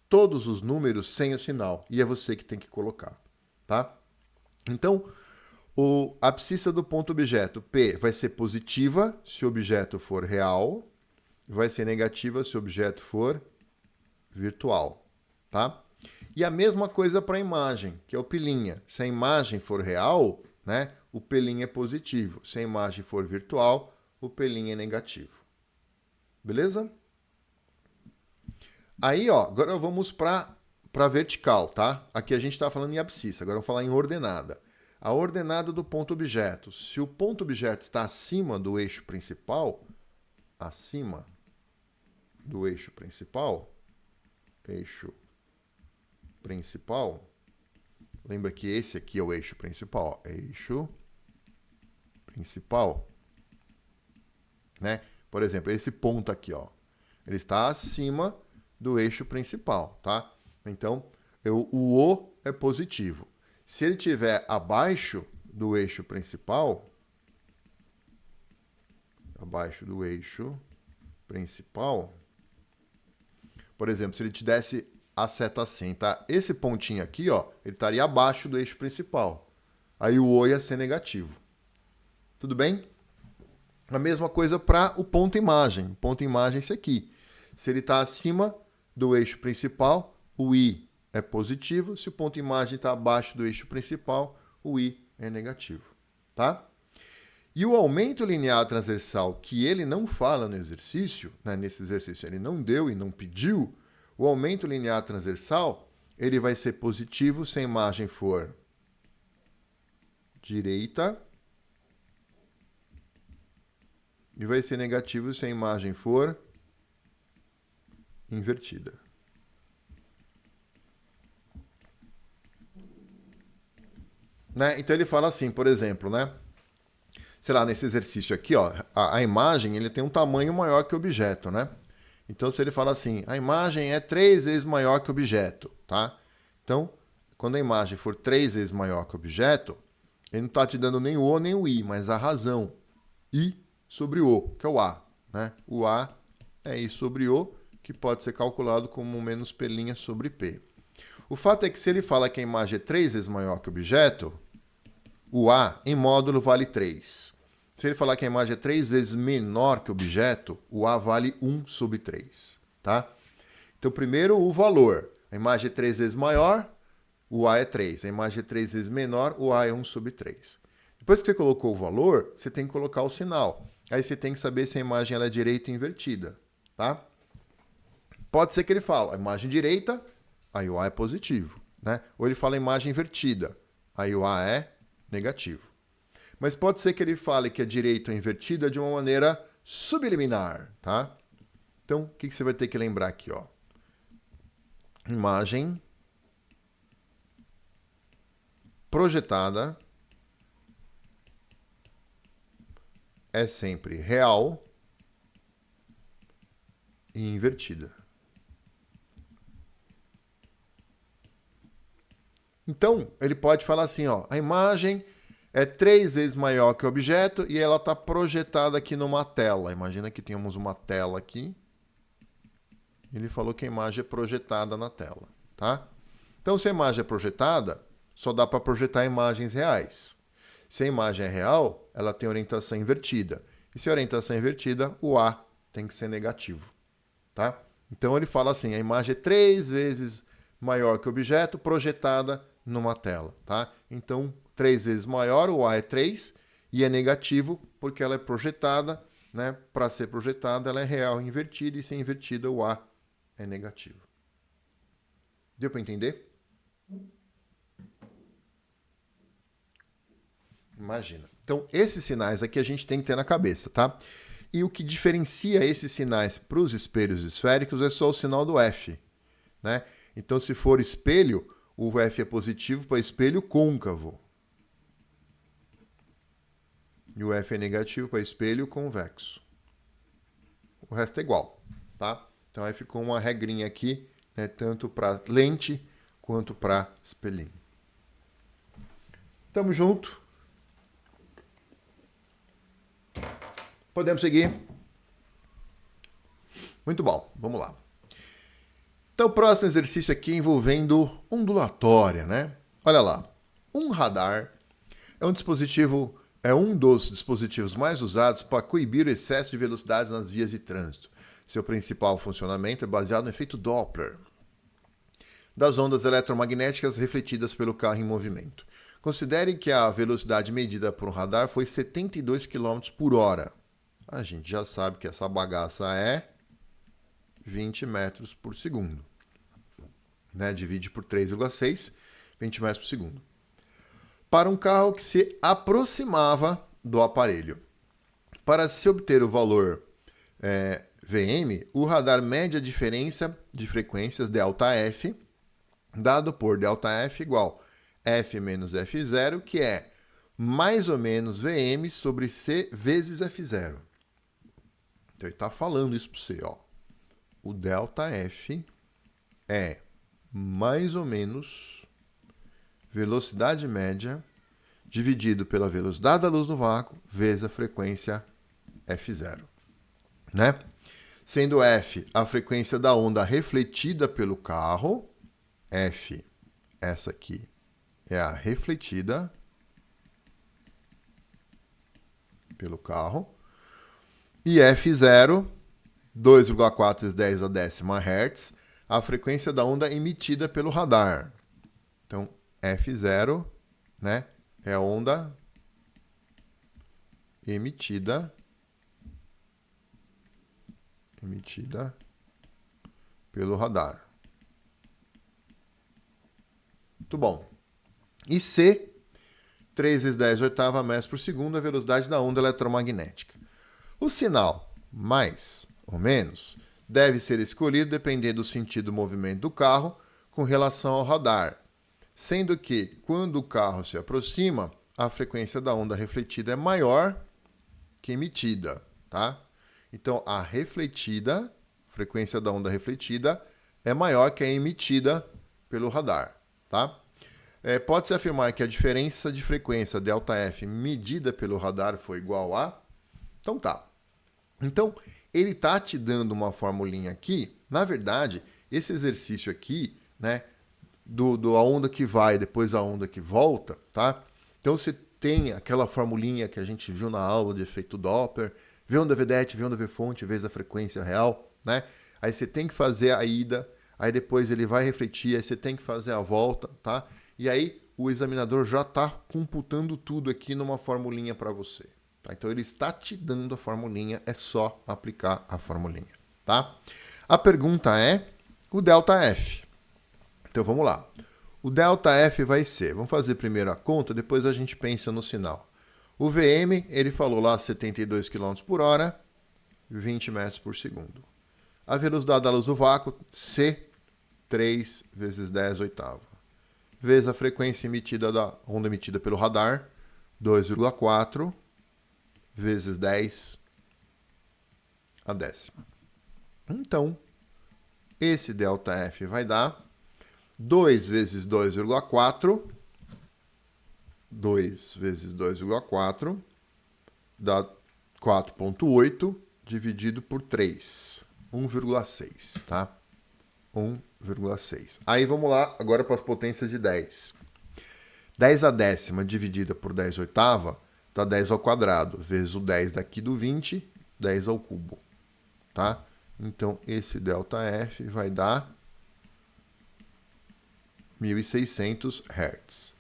todos os números sem o sinal e é você que tem que colocar, tá? Então, a abscissa do ponto objeto, P, vai ser positiva se o objeto for real, vai ser negativa se o objeto for virtual, tá? E a mesma coisa para a imagem, que é o pilinha. Se a imagem for real, né, o pelinho é positivo. Se a imagem for virtual, o pelinho é negativo. Beleza? Aí, ó, agora vamos para vertical, tá? Aqui a gente está falando em abscissa, agora vamos falar em ordenada. A ordenada do ponto objeto. Se o ponto objeto está acima do eixo principal, lembra que esse aqui é o eixo principal, ó, eixo principal, né? Por exemplo, esse ponto aqui, ó, ele está acima do eixo principal, tá? Então, o O é positivo. Se ele estiver abaixo do eixo principal, por exemplo, se ele te desse a seta assim, tá? Esse pontinho aqui, ó, ele estaria abaixo do eixo principal. Aí o O ia ser negativo. Tudo bem? A mesma coisa para o ponto imagem. O ponto imagem é esse aqui. Se ele está acima do eixo principal, o I é positivo. Se o ponto imagem está abaixo do eixo principal, o I é negativo. Tá? E o aumento linear transversal, que ele não fala no exercício, né, nesse exercício ele não deu e não pediu, o aumento linear transversal, ele vai ser positivo se a imagem for direita e vai ser negativo se a imagem for invertida. Né? Então ele fala assim, por exemplo, né? Sei lá, nesse exercício aqui, ó, a imagem ele tem um tamanho maior que o objeto, né? Então, se ele fala assim, a imagem é 3 vezes maior que o objeto, tá? Então, quando a imagem for 3 vezes maior que o objeto, ele não está te dando nem o O nem o I, mas a razão. I sobre O, que é o A, né? O A é I sobre O, que pode ser calculado como menos P' sobre P. O fato é que se ele fala que a imagem é 3 vezes maior que o objeto, o A em módulo vale 3. Se ele falar que a imagem é 3 vezes menor que o objeto, o A vale 1 sobre 3. Tá? Então, primeiro, o valor. A imagem é 3 vezes maior, o A é 3. A imagem é 3 vezes menor, o A é 1 sobre 3. Depois que você colocou o valor, você tem que colocar o sinal. Aí você tem que saber se a imagem ela é direita ou invertida. Tá? Pode ser que ele fale a imagem direita, aí o A é positivo. Né? Ou ele fala a imagem invertida, aí o A é negativo. Mas pode ser que ele fale que é direita ou invertida de uma maneira subliminar, tá? Então, o que você vai ter que lembrar aqui, ó? Imagem projetada é sempre real e invertida. Então, ele pode falar assim, ó, a imagem é 3 vezes maior que o objeto e ela está projetada aqui numa tela. Imagina que temos uma tela aqui. Ele falou que a imagem é projetada na tela, tá? Então, se a imagem é projetada, só dá para projetar imagens reais. Se a imagem é real, ela tem orientação invertida. E se a orientação é invertida, o A tem que ser negativo, tá? Então, ele fala assim, a imagem é 3 vezes maior que o objeto, projetada numa tela, tá? Então, 3 vezes maior, o A é 3, e é negativo porque ela é projetada, né? Para ser projetada, ela é real invertida, e se é invertida, o A é negativo. Deu para entender? Imagina. Então, esses sinais aqui a gente tem que ter na cabeça, tá? E o que diferencia esses sinais para os espelhos esféricos é só o sinal do F, né? Então, se for espelho, O F é positivo para espelho côncavo. E o F é negativo para espelho convexo. O resto é igual, tá? Então aí ficou uma regrinha aqui, né, tanto para lente quanto para espelhinho. Tamo junto. Podemos seguir? Muito bom, vamos lá. Então, o próximo exercício aqui envolvendo ondulatória, né? Olha lá. Um radar é um dos dispositivos mais usados para coibir o excesso de velocidades nas vias de trânsito. Seu principal funcionamento é baseado no efeito Doppler das ondas eletromagnéticas refletidas pelo carro em movimento. Considere que a velocidade medida por um radar foi 72 km por hora. A gente já sabe que essa bagaça é 20 metros por segundo. Né? Divide por 3,6, 20 metros por segundo. Para um carro que se aproximava do aparelho. Para se obter o valor VM, o radar mede a diferença de frequências ΔF, dado por ΔF igual F menos F0, que é mais ou menos VM sobre C vezes F0. Então ele está falando isso para você, ó. O ΔF é mais ou menos velocidade média dividido pela velocidade da luz no vácuo vezes a frequência F0, né? Sendo F a frequência da onda refletida pelo carro, F, essa aqui, é a refletida pelo carro, e F0, 2,4 × 10 a décima Hz, a frequência da onda emitida pelo radar. Então, F0, né, é a onda emitida pelo radar. Muito bom. E C, 3 vezes 10 oitava metros por segundo, a velocidade da onda eletromagnética. O sinal, mais ou menos, deve ser escolhido dependendo do sentido do movimento do carro com relação ao radar, sendo que, quando o carro se aproxima, a frequência da onda refletida é maior que emitida, tá? Então, a frequência da onda refletida é maior que a emitida pelo radar, tá? Pode-se afirmar que a diferença de frequência ΔF medida pelo radar foi igual a... Então tá. Então, ele tá te dando uma formulinha aqui. Na verdade, esse exercício aqui, né, a onda que vai, depois a onda que volta, tá? Então você tem aquela formulinha que a gente viu na aula de efeito Doppler, V onda V-det, V onda V-fonte, vezes a frequência real, né? Aí você tem que fazer a ida, aí depois ele vai refletir, aí você tem que fazer a volta, tá? E aí o examinador já está computando tudo aqui numa formulinha para você. Tá? Então ele está te dando a formulinha, é só aplicar a formulinha, tá? A pergunta é o ΔF. Então vamos lá. O ΔF vai ser, vamos fazer primeiro a conta, depois a gente pensa no sinal. O VM, ele falou lá 72 km por hora, 20 metros por segundo. A velocidade da luz do vácuo, C, 3 vezes 10 oitava. Vezes a frequência emitida da onda emitida pelo radar, 2,4 vezes 10 a décima. Então, esse ΔF vai dar 2 vezes 2,4, 2 vezes 2,4 dá 4,8 dividido por 3, 1,6, tá? 1,6. Aí vamos lá agora para as potências de 10. 10 a décima dividida por 10 oitava dá 10 ao quadrado, vezes o 10 daqui do 20, 10 ao cubo, tá? Então, esse ΔF vai dar 1.600 Hz.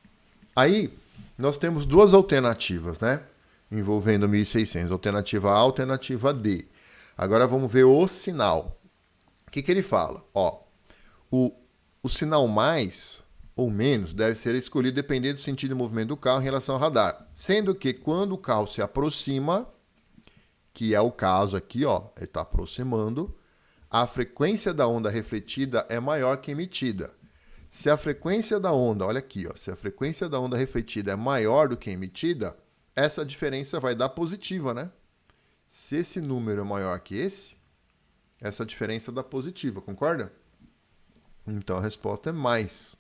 Aí, nós temos duas alternativas, né? Envolvendo 1.600. Alternativa A, alternativa D. Agora, vamos ver o sinal. O que ele fala? Ó, o sinal mais ou menos deve ser escolhido dependendo do sentido de movimento do carro em relação ao radar. Sendo que, quando o carro se aproxima, que é o caso aqui, ó, ele está aproximando, a frequência da onda refletida é maior que emitida. Se a frequência da onda, olha aqui, ó, se a frequência da onda refletida é maior do que a emitida, essa diferença vai dar positiva, né? Se esse número é maior que esse, essa diferença dá positiva, concorda? Então a resposta é mais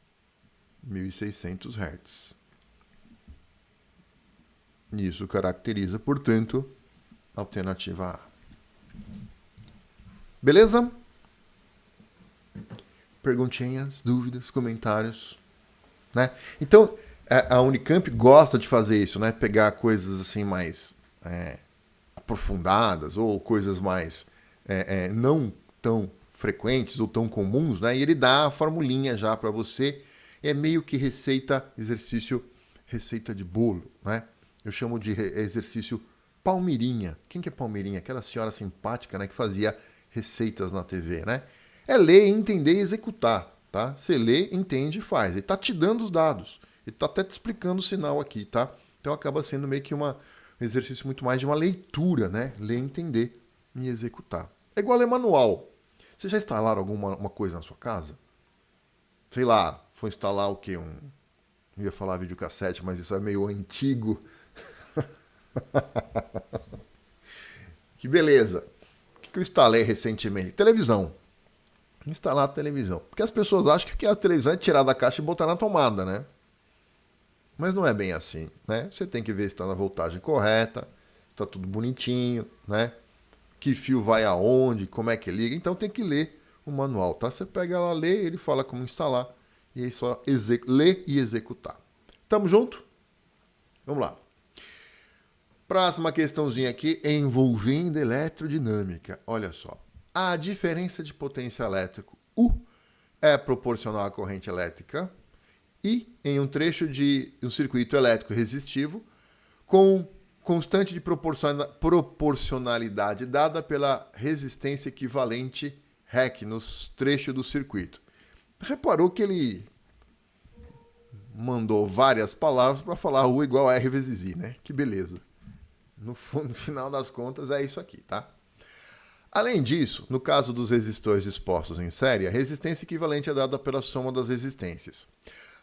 1.600 Hz. Isso caracteriza, portanto, a alternativa A. Beleza? Perguntinhas, dúvidas, comentários, né? Então, a Unicamp gosta de fazer isso, né? Pegar coisas assim mais aprofundadas ou coisas mais não tão frequentes ou tão comuns, né? E ele dá a formulinha já para você. É meio que exercício, receita de bolo, né? Eu chamo de exercício Palmeirinha. Quem que é Palmeirinha? Aquela senhora simpática, né, que fazia receitas na TV, né? É ler, entender e executar, tá? Você lê, entende e faz. Ele tá te dando os dados. Ele tá até te explicando o sinal aqui, tá? Então acaba sendo meio que um exercício muito mais de uma leitura, né? Ler, entender e executar. É igual a ler manual. Vocês já instalaram alguma coisa na sua casa? Sei lá, foi instalar o quê? Eu ia falar videocassete, mas isso é meio antigo. Que beleza. O que eu instalei recentemente? Televisão. Instalar a televisão. Porque as pessoas acham que a televisão é tirar da caixa e botar na tomada, né? Mas não é bem assim, né? Você tem que ver se está na voltagem correta, se está tudo bonitinho, né? Que fio vai aonde, como é que liga. Então tem que ler o manual, tá? Você pega lá, lê, ele fala como instalar e aí só ler e executar. Tamo junto? Vamos lá. Próxima questãozinha aqui, envolvendo eletrodinâmica. Olha só. A diferença de potência elétrica U é proporcional à corrente elétrica e em um trecho de um circuito elétrico resistivo com constante de proporcionalidade dada pela resistência equivalente REC nos trechos do circuito. Reparou que ele mandou várias palavras para falar U igual a R vezes I, né? Que beleza. No final das contas, é isso aqui, tá? Além disso, no caso dos resistores dispostos em série, a resistência equivalente é dada pela soma das resistências.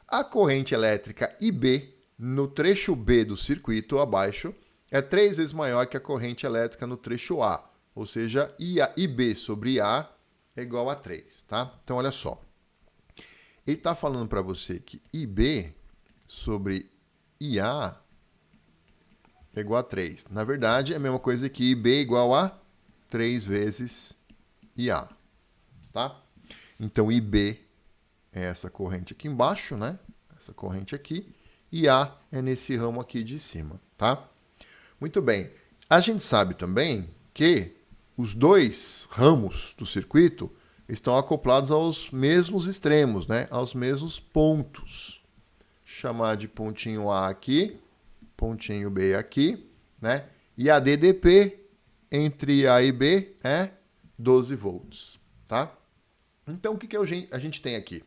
A corrente elétrica IB, no trecho B do circuito abaixo, é 3 vezes maior que a corrente elétrica no trecho A, ou seja, IB sobre A é igual a 3, tá? Então, olha só. Ele está falando para você que IB sobre IA é igual a 3. Na verdade, é a mesma coisa que IB é igual a 3 vezes IA, tá? Então, IB é essa corrente aqui embaixo, né? Essa corrente aqui. E A é nesse ramo aqui de cima, tá? Muito bem. A gente sabe também que os dois ramos do circuito estão acoplados aos mesmos extremos, né? Aos mesmos pontos. Chamar de pontinho A aqui, pontinho B aqui, né? E a DDP entre A e B é 12 volts, tá? Então, o que a gente tem aqui?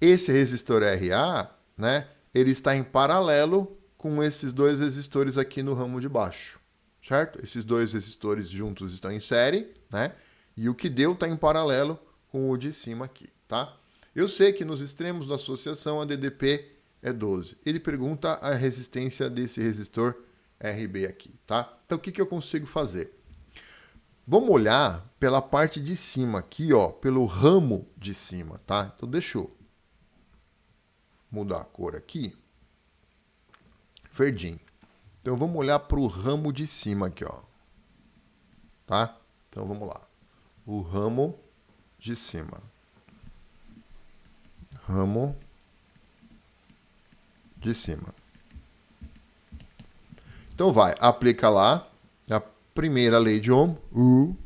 Esse resistor RA, né, ele está em paralelo com esses dois resistores aqui no ramo de baixo, certo? Esses dois resistores juntos estão em série, né? E o que deu está em paralelo com o de cima aqui, tá? Eu sei que nos extremos da associação a DDP é 12. Ele pergunta a resistência desse resistor RB aqui, tá? Então, o que eu consigo fazer? Vamos olhar pela parte de cima aqui, ó, pelo ramo de cima, tá? Então, deixa eu mudar a cor aqui. Verdinho. Então, vamos olhar para o ramo de cima aqui, ó. Tá? Então, vamos lá. O ramo de cima. Ramo de cima. Então, vai. Aplica lá a primeira lei de Ohm. U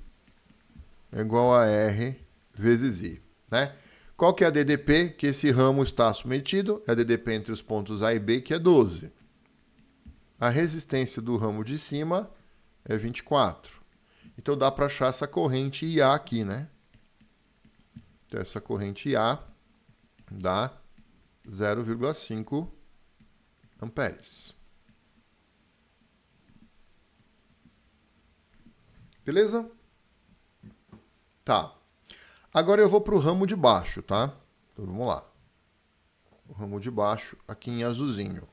é igual a R vezes I, né? Qual que é a DDP que esse ramo está submetido? É a DDP entre os pontos A e B, que é 12. A resistência do ramo de cima é 24. Então dá para achar essa corrente IA aqui, né? Então essa corrente IA dá 0,5 amperes. Beleza? Tá. Agora eu vou para o ramo de baixo, tá? Então vamos lá. o ramo de baixo aqui em azulzinho.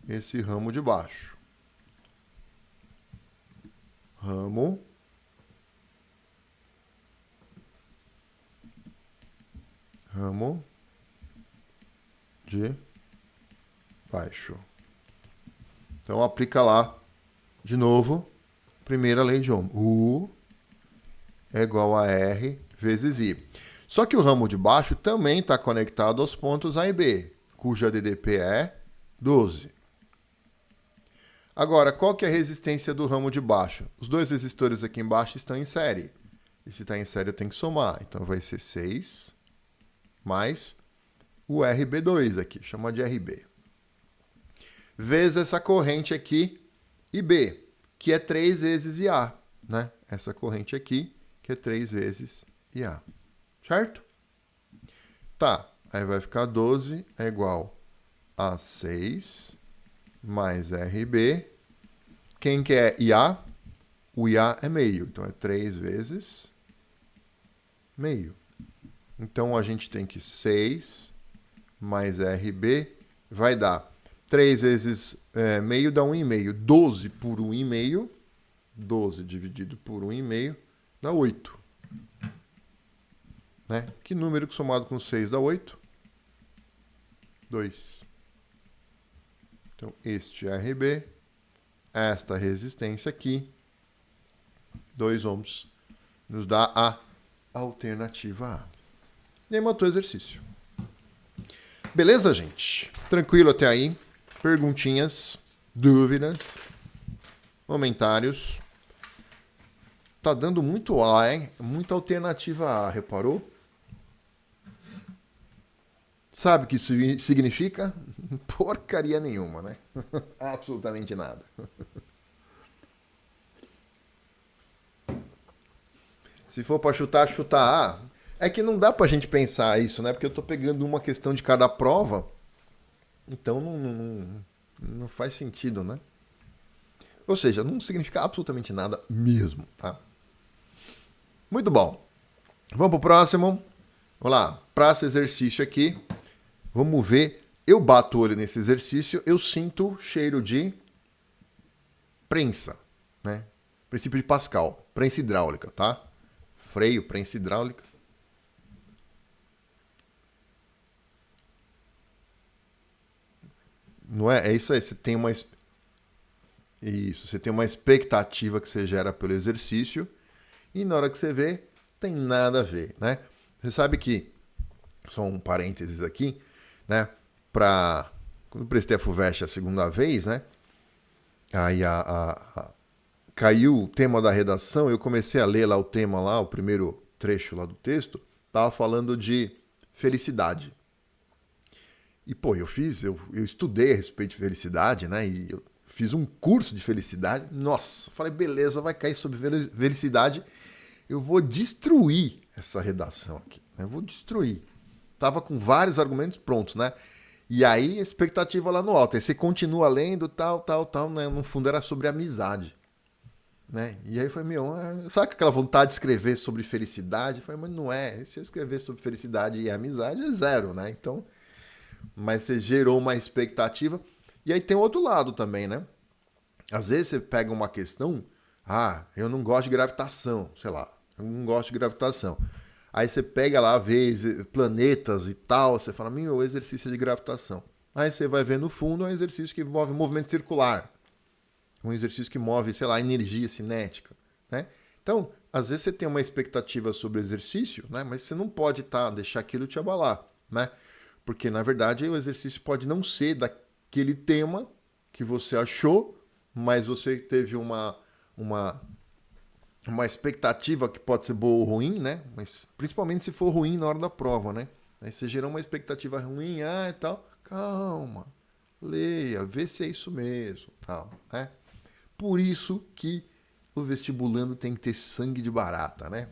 Esse ramo de baixo. Ramo de baixo. Então aplica lá de novo, primeira lei de Ohm. U é igual a R vezes I. Só que o ramo de baixo também está conectado aos pontos A e B, cuja DDP é 12. Agora, qual que é a resistência do ramo de baixo? Os dois resistores aqui embaixo estão em série. E se está em série, eu tenho que somar. Então vai ser 6 mais o RB2 aqui, chama de RB. Vezes essa corrente aqui, IB, que é 3 vezes IA, né? Essa corrente aqui, que é 3 vezes IA. Certo? Tá, aí vai ficar 12 é igual a 6 mais RB. Quem que é IA? O IA é meio, então é 3 vezes meio. Então a gente tem que 6 mais RB vai dar 3 vezes meio dá 1,5. 12 por 1,5. 12 dividido por 1,5 dá 8. Né? Que número que somado com 6 dá 8? 2. Então, este RB, esta resistência aqui, 2 ohms, nos dá a alternativa A. E aí matou o exercício. Beleza, gente? Tranquilo até aí? Perguntinhas, dúvidas, comentários. Tá dando muito A, hein? Muita alternativa A, reparou? Sabe o que isso significa? Porcaria nenhuma, né? Absolutamente nada. Se for para chutar, chutar A. É que não dá pra gente pensar isso, né? Porque eu tô pegando uma questão de cada prova. Então não faz sentido, né? Ou seja, não significa absolutamente nada mesmo, tá? Muito bom. Vamos pro próximo. Vamos lá. Para esse exercício aqui, vamos ver. Eu bato o olho nesse exercício, eu sinto cheiro de prensa, né? Princípio de Pascal, prensa hidráulica, tá? Freio, prensa hidráulica. Não é? É isso aí. Você tem uma expectativa que você gera pelo exercício e na hora que você vê, tem nada a ver, né? Você sabe que, só um parênteses aqui, né? Quando eu prestei a FUVEST a segunda vez, né? Aí caiu o tema da redação, eu comecei a ler lá o tema lá, o primeiro trecho lá do texto, tava falando de felicidade. E, pô, eu estudei a respeito de felicidade, né? E eu fiz um curso de felicidade. Nossa, falei, beleza, vai cair sobre felicidade. Eu vou destruir essa redação aqui. Né? Eu vou destruir. Tava com vários argumentos prontos, né? E aí, expectativa lá no alto. Aí você continua lendo, tal, né? No fundo era sobre amizade. Né? E aí foi, sabe aquela vontade de escrever sobre felicidade? Eu falei, mas não é. Se eu escrever sobre felicidade e amizade, é zero, né? Então, mas você gerou uma expectativa. E aí tem outro lado também, né? Às vezes você pega uma questão, eu não gosto de gravitação, sei lá, eu não gosto de gravitação. Aí você pega lá, vê planetas e tal, você fala, o exercício de gravitação. Aí você vai ver no fundo, é um exercício que envolve movimento circular. Um exercício que move, sei lá, energia cinética. Né? Então, às vezes você tem uma expectativa sobre o exercício, né? Mas você não pode deixar aquilo te abalar. Né? Porque, na verdade, o exercício pode não ser daquele tema que você achou, mas você teve uma expectativa que pode ser boa ou ruim, né? Mas principalmente se for ruim na hora da prova, né? Aí você gerou uma expectativa ruim, e tal. Calma, leia, vê se é isso mesmo, tal, né? Por isso que o vestibulando tem que ter sangue de barata, né?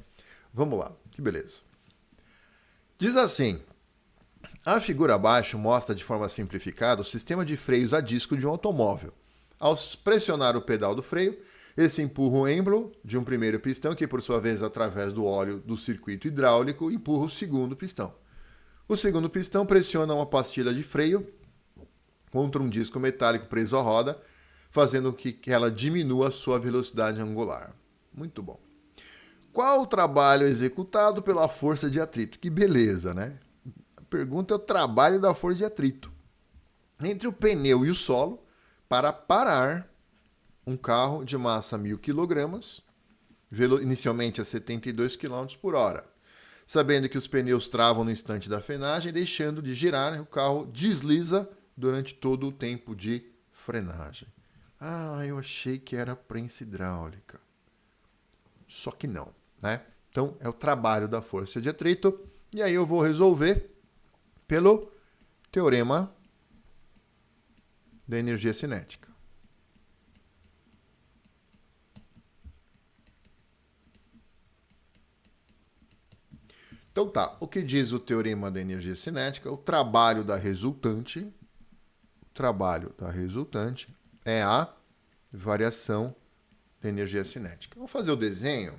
Vamos lá, que beleza. Diz assim, a figura abaixo mostra de forma simplificada o sistema de freios a disco de um automóvel. Ao pressionar o pedal do freio, esse empurra o êmbolo de um primeiro pistão, que por sua vez, através do óleo do circuito hidráulico, empurra o segundo pistão. O segundo pistão pressiona uma pastilha de freio contra um disco metálico preso à roda, fazendo com que ela diminua a sua velocidade angular. Muito bom. Qual o trabalho executado pela força de atrito? Que beleza, né? A pergunta é o trabalho da força de atrito entre o pneu e o solo para parar um carro de massa 1.000 kg, inicialmente a 72 km por hora. Sabendo que os pneus travam no instante da frenagem, deixando de girar, o carro desliza durante todo o tempo de frenagem. Ah, eu achei que era prensa hidráulica. Só que não, né? Então, é o trabalho da força de atrito. E aí eu vou resolver pelo teorema da energia cinética. Então tá, o que diz o teorema da energia cinética? O trabalho da resultante é a variação da energia cinética. Vamos fazer o desenho.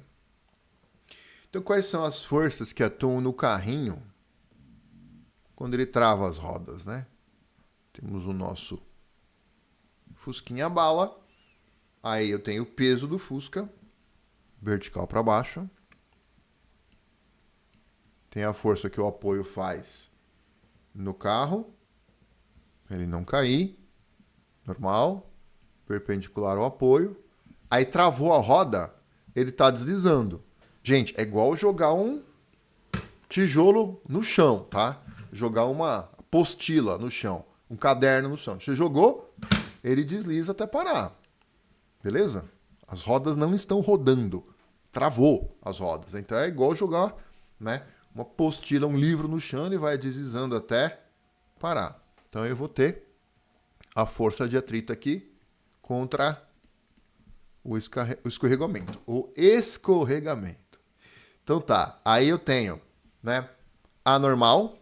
Então, quais são as forças que atuam no carrinho quando ele trava as rodas, né? Temos o nosso Fusquinha bala. Aí eu tenho o peso do Fusca, vertical para baixo. Tem a força que o apoio faz no carro, ele não cair, normal, perpendicular ao apoio. Aí travou a roda, ele está deslizando. Gente, é igual jogar um tijolo no chão, tá? Jogar uma apostila no chão, um caderno no chão. Você jogou, ele desliza até parar. Beleza? As rodas não estão rodando. Travou as rodas. Então é igual jogar, né, uma apostila, um livro no chão e vai deslizando até parar. Então eu vou ter a força de atrito aqui contra o escorregamento. O escorregamento. Então tá, aí eu tenho, né, a normal,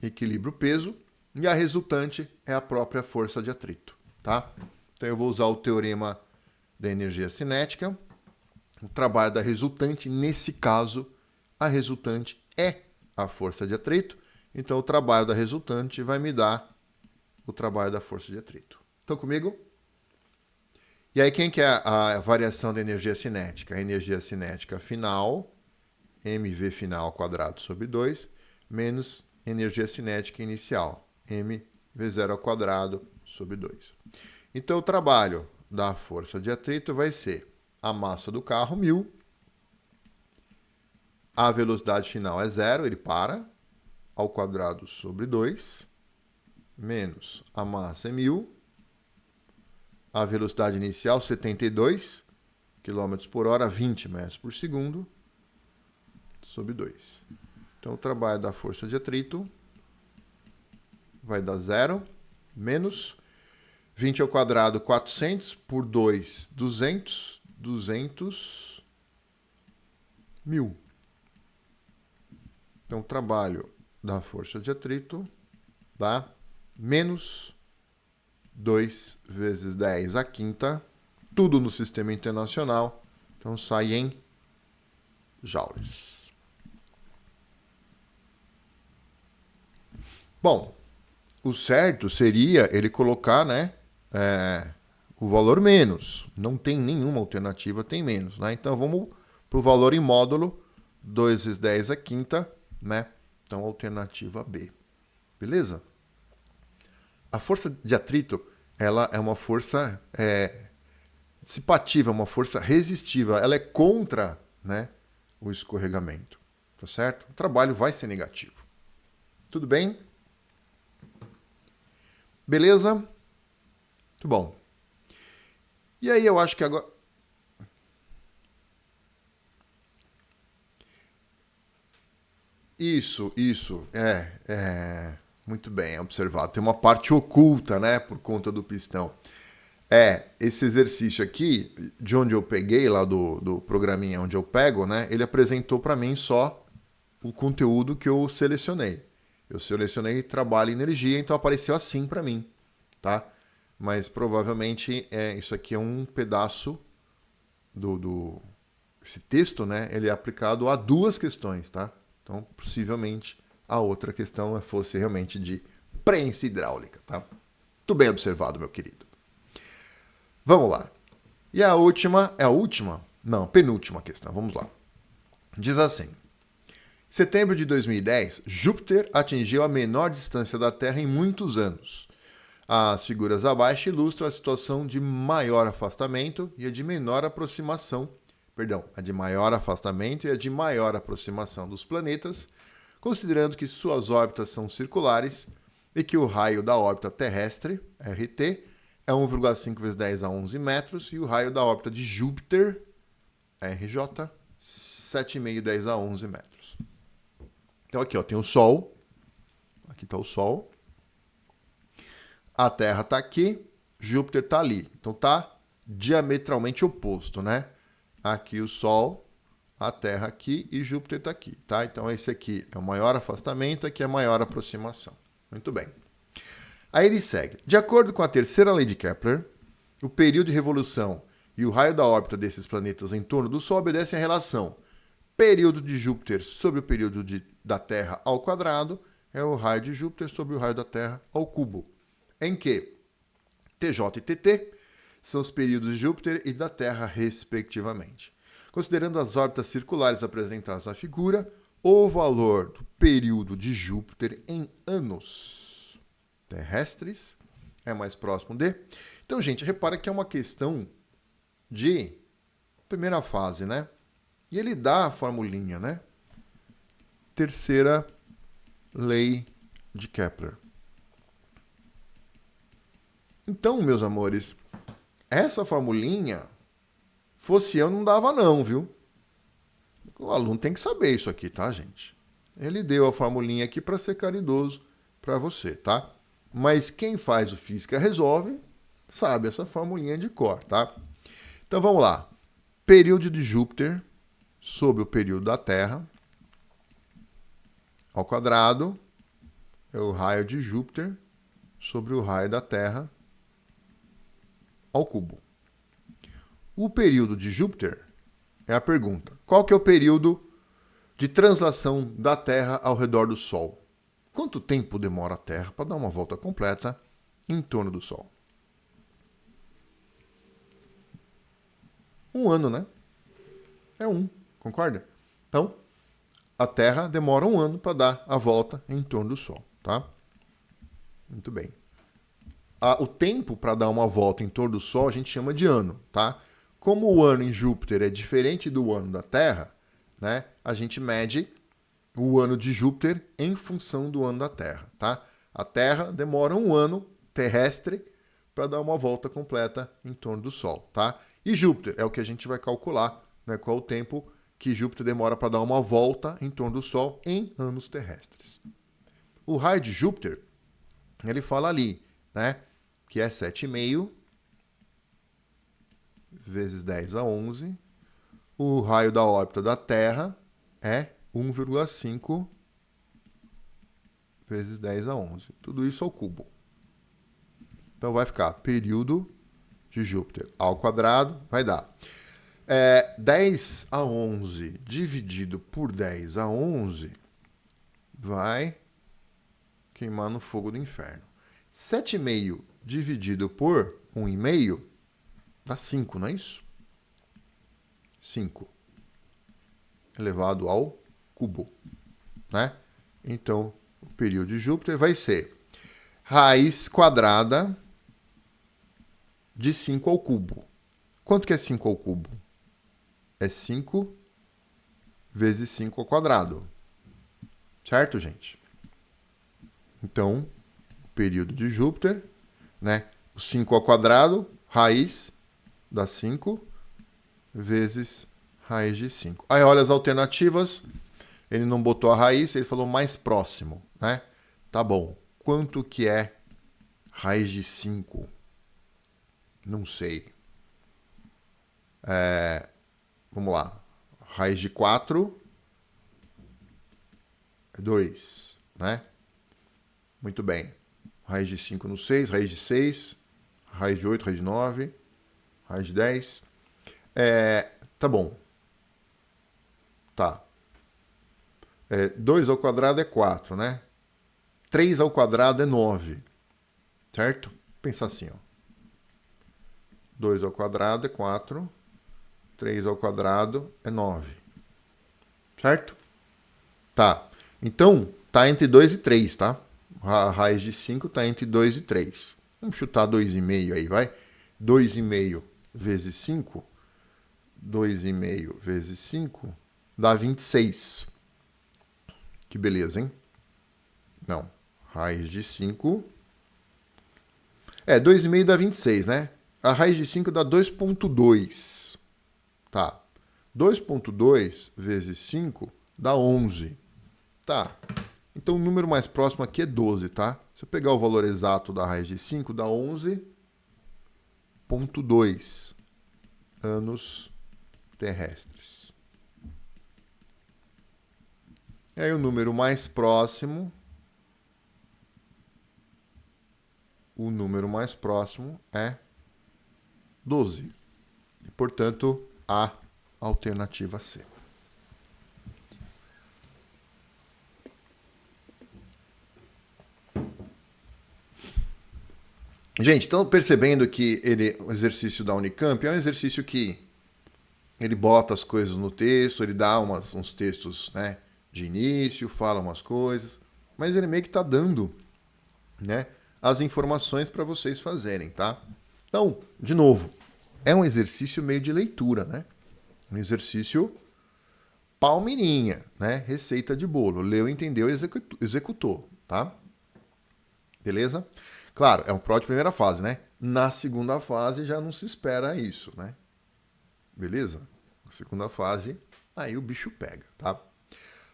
equilíbrio peso, e a resultante é a própria força de atrito, tá? Então eu vou usar o teorema da energia cinética. O trabalho da resultante, nesse caso, a resultante é a força de atrito. Então o trabalho da resultante vai me dar o trabalho da força de atrito. Estão comigo? E aí quem que é a variação da energia cinética? A energia cinética final, mv final quadrado sobre 2, menos energia cinética inicial, mv0 ao quadrado sobre 2. Então o trabalho da força de atrito vai ser a massa do carro, 1.000. A velocidade final é 0, ele para, ao quadrado sobre 2, menos a massa é 1.000. A velocidade inicial, 72 km por hora, 20 metros por segundo, sobre 2. Então o trabalho da força de atrito vai dar 0, menos 20 ao quadrado, 400, por 2, 200, 200 mil. Então, o trabalho da força de atrito dá menos 2 vezes 10 à quinta, tudo no sistema internacional. Então, sai em joules. Bom, o certo seria ele colocar, né, o valor menos. Não tem nenhuma alternativa, tem menos, né? Então vamos para o valor em módulo, 2 vezes 10 à quinta, né? Então alternativa B. Beleza? A força de atrito, ela é uma força dissipativa, uma força resistiva. Ela é contra, né, o escorregamento. Tá certo? O trabalho vai ser negativo. Tudo bem? Beleza? Muito bom. E aí eu acho que agora... Isso. Muito bem observado. Tem uma parte oculta, né, por conta do pistão. Esse exercício aqui, de onde eu peguei, lá do programinha onde eu pego, né, ele apresentou para mim só o conteúdo que eu selecionei. Eu selecionei trabalho e energia, então apareceu assim para mim, tá? Mas provavelmente isso aqui é um pedaço esse texto, né? Ele é aplicado a duas questões, tá? Então, possivelmente a outra questão fosse realmente de prensa hidráulica, tá? Muito bem observado, meu querido. Vamos lá. E a última, é a última? Não, penúltima questão, vamos lá. Diz assim: em setembro de 2010, Júpiter atingiu a menor distância da Terra em muitos anos. As figuras abaixo ilustram a situação de maior afastamento e a de menor aproximação, a de maior afastamento e a de maior aproximação dos planetas, considerando que suas órbitas são circulares e que o raio da órbita terrestre, RT, é 1,5 vezes 10 a 11 metros, e o raio da órbita de Júpiter, RJ, 7,5 10 a 11 metros. Então aqui tem o Sol, aqui está o Sol, a Terra está aqui, Júpiter está ali. Então está diametralmente oposto, né? Aqui o Sol, a Terra aqui e Júpiter está aqui, tá? Então esse aqui é o maior afastamento, aqui é a maior aproximação. Muito bem. Aí ele segue. De acordo com a terceira lei de Kepler, o período de revolução e o raio da órbita desses planetas em torno do Sol obedecem à relação período de Júpiter sobre o período da Terra ao quadrado é o raio de Júpiter sobre o raio da Terra ao cubo, em que TJ e TT são os períodos de Júpiter e da Terra, respectivamente. Considerando as órbitas circulares apresentadas na figura, o valor do período de Júpiter em anos terrestres é mais próximo de... Então, gente, repara que é uma questão de primeira fase, né? E ele dá a formulinha, né? Terceira lei de Kepler. Então, meus amores, essa formulinha, fosse eu, não dava não, viu? O aluno tem que saber isso aqui, tá, gente? Ele deu a formulinha aqui para ser caridoso para você, tá? Mas quem faz o Física Resolve sabe essa formulinha de cor, tá? Então vamos lá. Período de Júpiter sobre o período da Terra ao quadrado é o raio de Júpiter sobre o raio da Terra ao cubo. O período de Júpiter é a pergunta. Qual que é o período de translação da Terra ao redor do Sol? Quanto tempo demora a Terra para dar uma volta completa em torno do Sol? 1 ano, né? É 1, concorda? Então, a Terra demora 1 ano para dar a volta em torno do Sol, tá? Muito bem. O tempo para dar uma volta em torno do Sol a gente chama de ano, tá? Como o ano em Júpiter é diferente do ano da Terra, né? A gente mede o ano de Júpiter em função do ano da Terra, tá? A Terra demora 1 ano terrestre para dar uma volta completa em torno do Sol, tá? E Júpiter é o que a gente vai calcular, né? Qual o tempo que Júpiter demora para dar uma volta em torno do Sol em anos terrestres. O raio de Júpiter, ele fala ali, né? Que é 7,5 vezes 10 a 11. O raio da órbita da Terra é 1,5 vezes 10 a 11. Tudo isso ao cubo. Então vai ficar período de Júpiter ao quadrado, vai dar 10 a 11 dividido por 10 a 11 vai queimar no fogo do inferno. 7,5 dividido por 1,5 dá 5, não é isso? 5 elevado ao cubo, né? Então, o período de Júpiter vai ser raiz quadrada de 5 ao cubo. Quanto que é 5 ao cubo? É 5 vezes 5 ao quadrado. Certo, gente? Então, o período de Júpiter, né? O 5 ao quadrado, raiz, dá 5 vezes raiz de 5. Aí olha as alternativas. Ele não botou a raiz, ele falou mais próximo, né? Tá bom. Quanto que é raiz de 5? Não sei. Vamos lá. Raiz de 4 é 2, né? Muito bem. Raiz de 5 no 6, raiz de 6, raiz de 8, raiz de 9, raiz de 10. Tá bom. Tá. 2 ao quadrado é 4, né? 3 ao quadrado é 9, certo? Pensa assim, ó. 2 ao quadrado é 4, 3 ao quadrado é 9, certo? Tá. Então, tá entre 2 e 3, tá? A raiz de 5 tá entre 2 e 3. Vamos chutar 2,5 aí, vai? 2,5 vezes 5, 2,5 vezes 5 dá 26. Que beleza, hein? Não. Raiz de 5. 2,5 dá 26, né? A raiz de 5 dá 2,2. Tá. 2,2 vezes 5 dá 11. Tá. Então o número mais próximo aqui é 12, tá? Se eu pegar o valor exato da raiz de 5, dá 11,2 anos terrestres. E aí o número mais próximo é 12. E, portanto, a alternativa C. Gente, estão percebendo que o exercício da Unicamp é um exercício que ele bota as coisas no texto, ele dá uns textos, né, de início, fala umas coisas, mas ele meio que está dando, né, as informações para vocês fazerem, tá? Então, de novo, é um exercício meio de leitura, né? Um exercício palmeirinha, né? Receita de bolo. Leu, entendeu, executou, tá? Beleza? Claro, é um pró de primeira fase, né? Na segunda fase já não se espera isso, né? Beleza? Na segunda fase, aí o bicho pega, tá?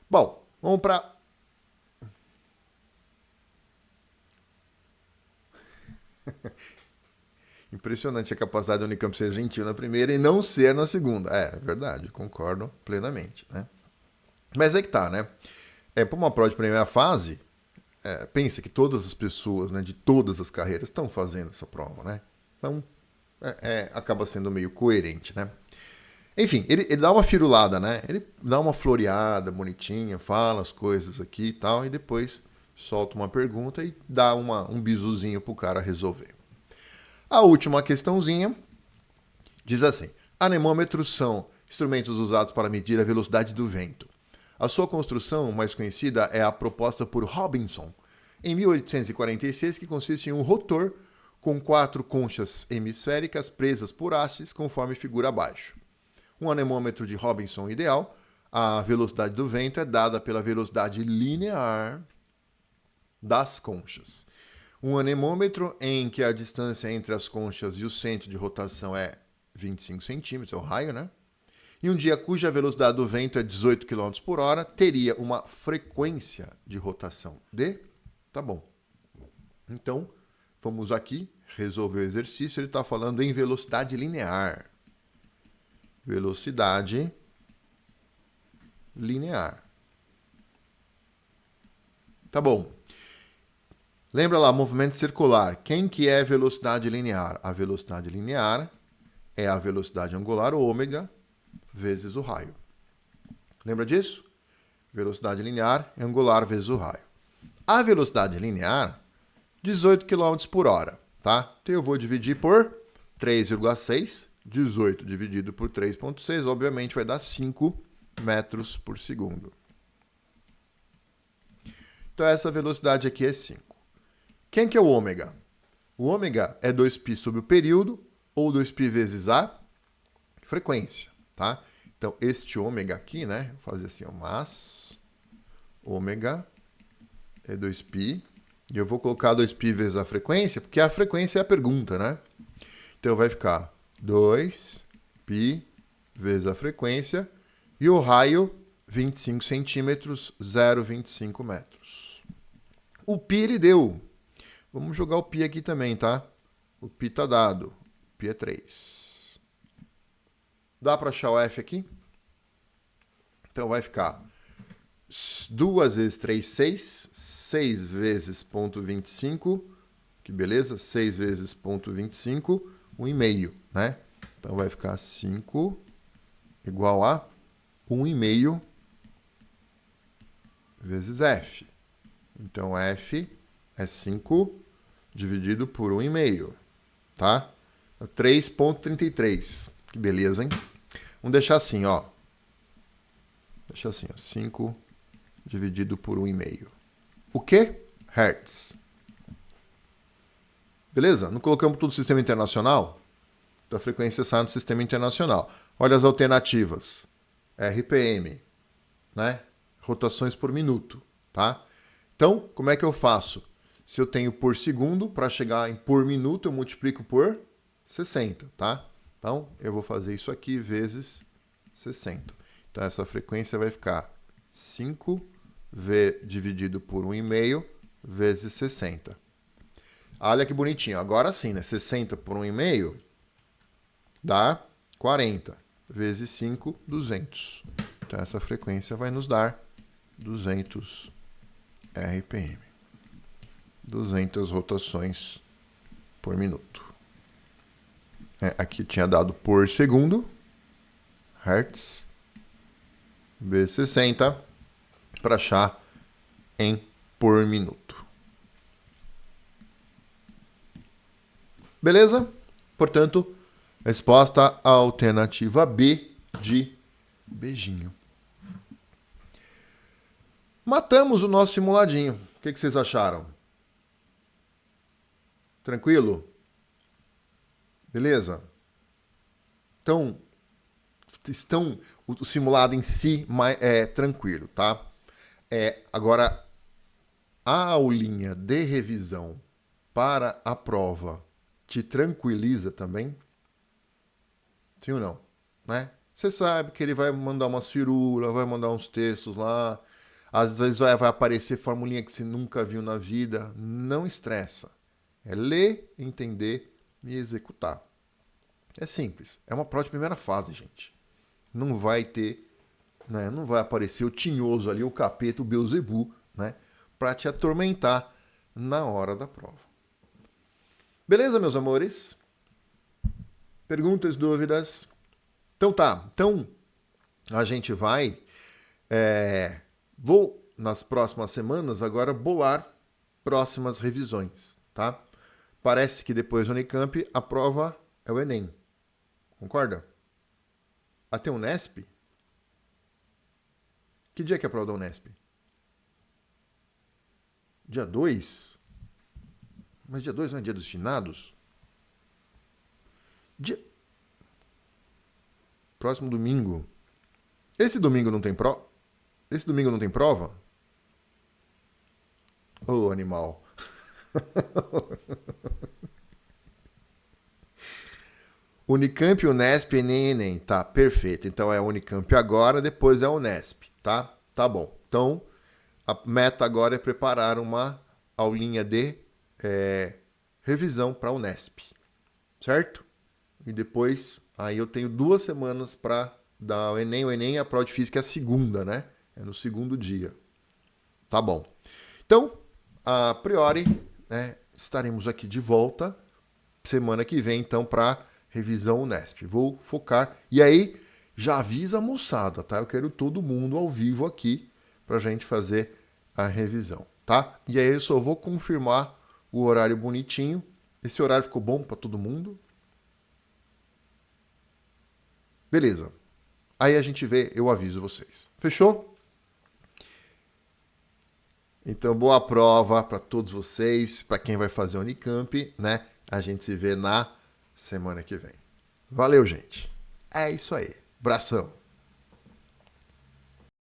Bom, vamos para... Impressionante a capacidade da Unicamp ser gentil na primeira e não ser na segunda. É verdade, concordo plenamente, né? Mas é que tá, né? Para uma prova de primeira fase, pensa que todas as pessoas, né, de todas as carreiras estão fazendo essa prova, né? Então, acaba sendo meio coerente, né? Enfim, ele dá uma firulada, né? Ele dá uma floreada bonitinha, fala as coisas aqui e tal, e depois solta uma pergunta e dá um bisuzinho pro cara resolver. A última questãozinha diz assim: anemômetros são instrumentos usados para medir a velocidade do vento. A sua construção mais conhecida é a proposta por Robinson, em 1846, que consiste em um rotor com 4 conchas hemisféricas presas por hastes, conforme figura abaixo. Um anemômetro de Robinson ideal, a velocidade do vento é dada pela velocidade linear das conchas. Um anemômetro em que a distância entre as conchas e o centro de rotação é 25 centímetros, é o raio, né? E um dia cuja velocidade do vento é 18 km por hora, teria uma frequência de rotação de... Tá bom. Então, vamos aqui resolver o exercício. Ele está falando em velocidade linear. Velocidade linear. Tá bom. Lembra lá, movimento circular. Quem que é velocidade linear? A velocidade linear é a velocidade angular ômega vezes o raio. Lembra disso? Velocidade linear é angular vezes o raio. A velocidade linear, 18 km por hora, tá? Então eu vou dividir por 3,6. 18 dividido por 3,6, obviamente vai dar 5 metros por segundo. Então essa velocidade aqui é 5. Quem que é o ômega? O ômega é 2π sobre o período, ou 2π vezes a frequência, tá? Então, este ômega aqui, né? Vou fazer assim, ó, mas ômega é 2π. E eu vou colocar 2π vezes a frequência, porque a frequência é a pergunta, né? Então, vai ficar 2π vezes a frequência. E o raio, 25 centímetros, 0,25 metros. O π ele deu. Vamos jogar o π aqui também, tá? O π tá dado. O π é 3. Dá para achar o F aqui? Então vai ficar 2 vezes 3, 6. 6 vezes 0,25. Que beleza? 6 vezes 0,25. 1,5, né? Então vai ficar 5 igual a 1,5 vezes F. Então, F é 5 dividido por 1,5, tá? 3,33. Que beleza, hein? Vamos deixar assim, ó. Deixa assim, ó. 5 dividido por 1,5. O quê? Hertz. Beleza? Não colocamos tudo no sistema internacional? Então a frequência sai no sistema internacional. Olha as alternativas. RPM, né? Rotações por minuto, tá? Então, como é que eu faço? Se eu tenho por segundo, para chegar em por minuto, eu multiplico por 60, tá? Então, eu vou fazer isso aqui vezes 60. Então, essa frequência vai ficar 5V dividido por 1,5 vezes 60. Olha que bonitinho. Agora sim, né? 60 por 1,5 dá 40. Vezes 5, 200. Então, essa frequência vai nos dar 200 RPM. 200 rotações por minuto. Aqui tinha dado por segundo. Hertz. Vezes 60. Para achar em por minuto. Beleza? Portanto, resposta alternativa B de beijinho. Matamos o nosso simuladinho. O que vocês acharam? Tranquilo? Beleza? Então, o simulado em si é tranquilo, tá? Agora, a aulinha de revisão para a prova te tranquiliza também? Sim ou não? Né? Você sabe que ele vai mandar umas firulas, vai mandar uns textos lá, às vezes vai aparecer formulinha que você nunca viu na vida. Não estressa. É ler, entender e executar. É simples. É uma prova de primeira fase, gente. Não vai ter, né? Não vai aparecer o tinhoso ali, o capeta, o Beelzebub, né? Para te atormentar na hora da prova. Beleza, meus amores? Perguntas, dúvidas? Então tá. Então, a gente vai... Vou, nas próximas semanas, agora bolar próximas revisões, tá? Parece que depois do Unicamp, a prova é o Enem. Concorda? Até o Unesp? Que dia que é a prova da Unesp? Dia 2? Mas dia 2 não é dia dos finados? Próximo domingo. Esse domingo não tem prova? Esse domingo não tem prova? Ô, animal. Unicamp, Unesp, Enem, Enem. Tá, perfeito. Então é Unicamp agora, depois é Unesp, tá? Tá bom. Então, a meta agora é preparar uma aulinha de revisão para a Unesp, certo? E depois, aí eu tenho 2 semanas para dar o Enem. O Enem, a prova de física é a segunda, né? É no segundo dia. Tá bom. Então, a priori, né, estaremos aqui de volta semana que vem, então, para revisão Unesp. Vou focar. E aí, já avisa a moçada, tá? Eu quero todo mundo ao vivo aqui pra gente fazer a revisão, tá? E aí eu só vou confirmar o horário bonitinho. Esse horário ficou bom para todo mundo? Beleza. Aí a gente vê, eu aviso vocês. Fechou? Então, boa prova para todos vocês, para quem vai fazer o Unicamp, né? A gente se vê na semana que vem. Valeu, gente. É isso aí. Abração.